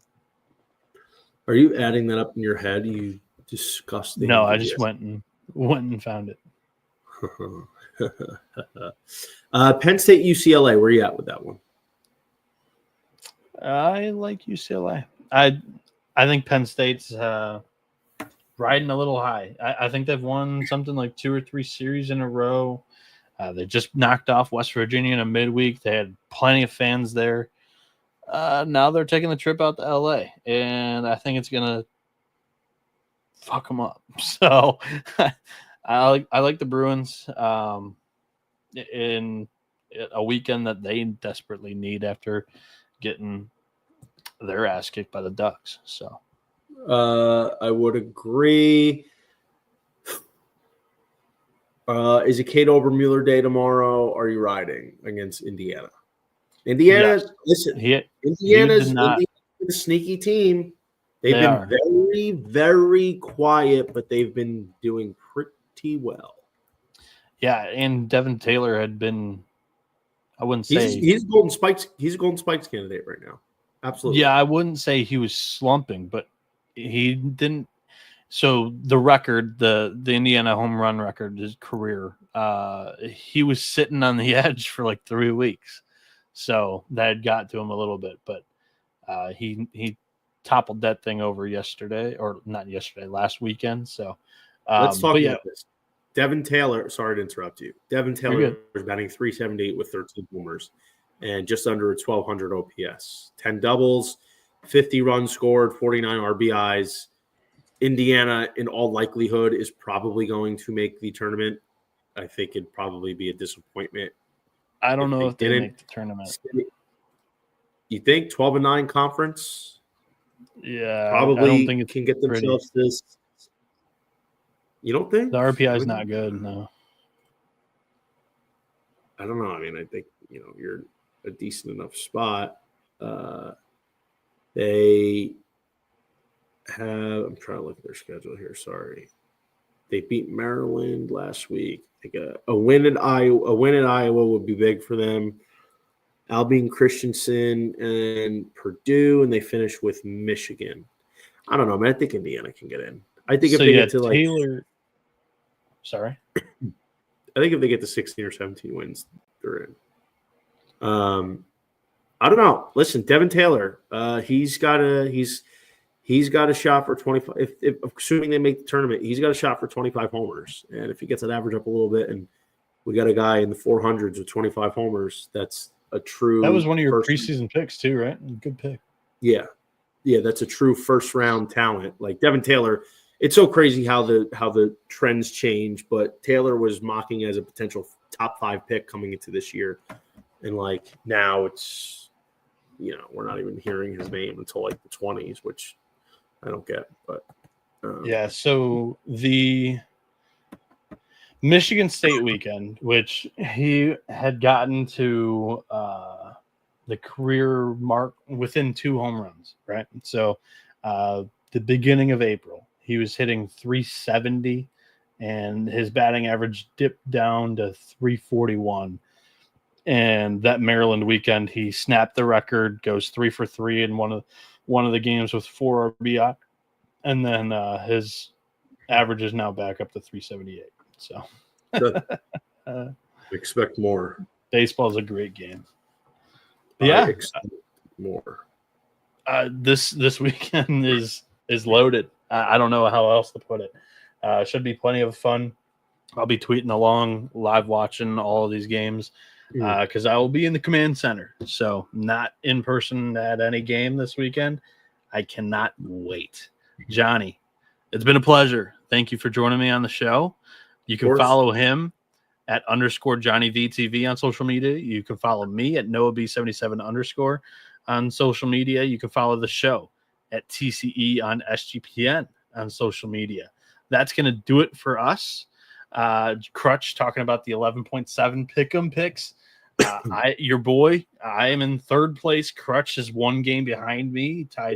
are you adding that up in your head? You disgusting. No, I just went and found it. Penn State UCLA. Where are you at with that one? I like UCLA. I think Penn State's riding a little high. I think they've won something like 2 or 3 series in a row. They just knocked off West Virginia in a midweek. They had plenty of fans there. Now they're taking the trip out to LA, and I think it's gonna fuck them up. So I like the Bruins in a weekend that they desperately need after getting their ass kicked by the Ducks. So I would agree. Is it Kate Obermuller Day tomorrow? Are you riding against Indiana? Indiana, listen, Indiana's a sneaky team. They've been very, very quiet, but they've been doing pretty well. Yeah, and Devin Taylor had been, I wouldn't say he's a Golden Spikes. He's a Golden Spikes candidate right now. Absolutely. Yeah, I wouldn't say he was slumping, but he didn't. So the record, the Indiana home run record, his career, he was sitting on the edge for like 3 weeks. So that had got to him a little bit, but he toppled that thing over yesterday, or not yesterday, last weekend. So let's talk about this. Devin Taylor, sorry to interrupt you. Devin Taylor is batting .378 with 13 homers and just under a 1,200 OPS. 10 doubles, 50 runs scored, 49 RBIs. Indiana, in all likelihood, is probably going to make the tournament. I think it'd probably be a disappointment. I don't know if they make the tournament. You think 12-9 conference? Yeah, probably I don't think it can get themselves this. You don't think the RPI is not good? No, I don't know. I mean, I think you're a decent enough spot. They have. I'm trying to look at their schedule here. Sorry, they beat Maryland last week. I think a win at Iowa. A win at Iowa would be big for them. Albine Christensen and Purdue, and they finish with Michigan. I don't know, man. I think Indiana can get in. I think if they get to Taylor. Sorry. I think if they get to 16 or 17 wins, they're in. I don't know. Listen, Devin Taylor, he's got a shot for 25. If assuming they make the tournament, he's got a shot for 25 homers. And if he gets that average up a little bit, and we got a guy in the 400s with 25 homers, that's a true. That was one of your preseason picks too, right? Good pick. Yeah. that's a true first round talent. Like Devin Taylor, it's so crazy how the trends change. But Taylor was mocking as a potential top 5 pick coming into this year, and like now it's we're not even hearing his name until like the 20s, which I don't get. But yeah, so the Michigan State weekend, which he had gotten to the career mark within 2 home runs, right? So the beginning of April, he was hitting 370, and his batting average dipped down to 341. And that Maryland weekend, he snapped the record, goes 3 for 3 in one of the games with 4 RBI, and then his average is now back up to 378. So expect more. Baseball is a great game. Yeah, expect more. This weekend is loaded. I don't know how else to put it. Should be plenty of fun. I'll be tweeting along, live watching all of these games because I will be in the command center. So not in person at any game this weekend. I cannot wait. Johnny, it's been a pleasure. Thank you for joining me on the show. You can follow him at _JohnnyVTV on social media. You can follow me at NoahB77_ on social media. You can follow the show at TCE on SGPN on social media. That's going to do it for us. Crutch talking about the 11.7 pick'em picks. Your boy, I am in 3rd place. Crutch is 1 game behind me. Tied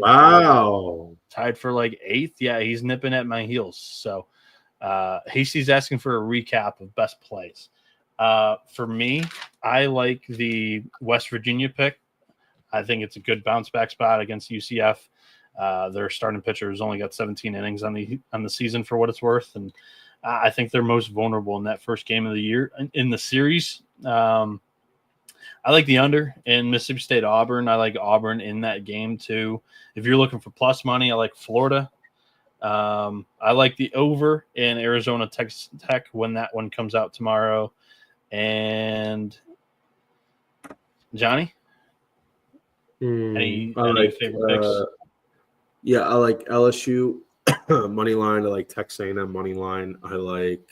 for like 8th. Yeah, he's nipping at my heels. So Hasty's asking for a recap of best plays. For me, I like the West Virginia pick. I think it's a good bounce back spot against UCF. Their starting pitcher has only got 17 innings on the season for what it's worth, and I think they're most vulnerable in that first game of the year in the series. I like the under in Mississippi State Auburn. I like Auburn in that game too. If you're looking for plus money, I like Florida. I like the over in Arizona Tech when that one comes out tomorrow. And Johnny, any favorite picks? Yeah, I like LSU money line. I like Texas A&M money line. I like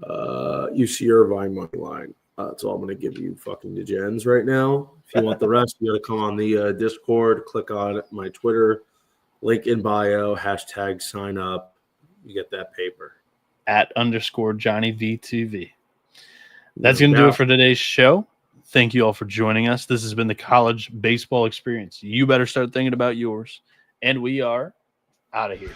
UC Irvine money line. That's all I'm going to give you fucking degens right now. If you want the rest, you got to come on the Discord, click on my Twitter, link in bio, hashtag sign up. You get that paper. At _JohnnyVTV. That's going to do it for today's show. Thank you all for joining us. This has been the College Baseball Experience. You better start thinking about yours. And we are out of here.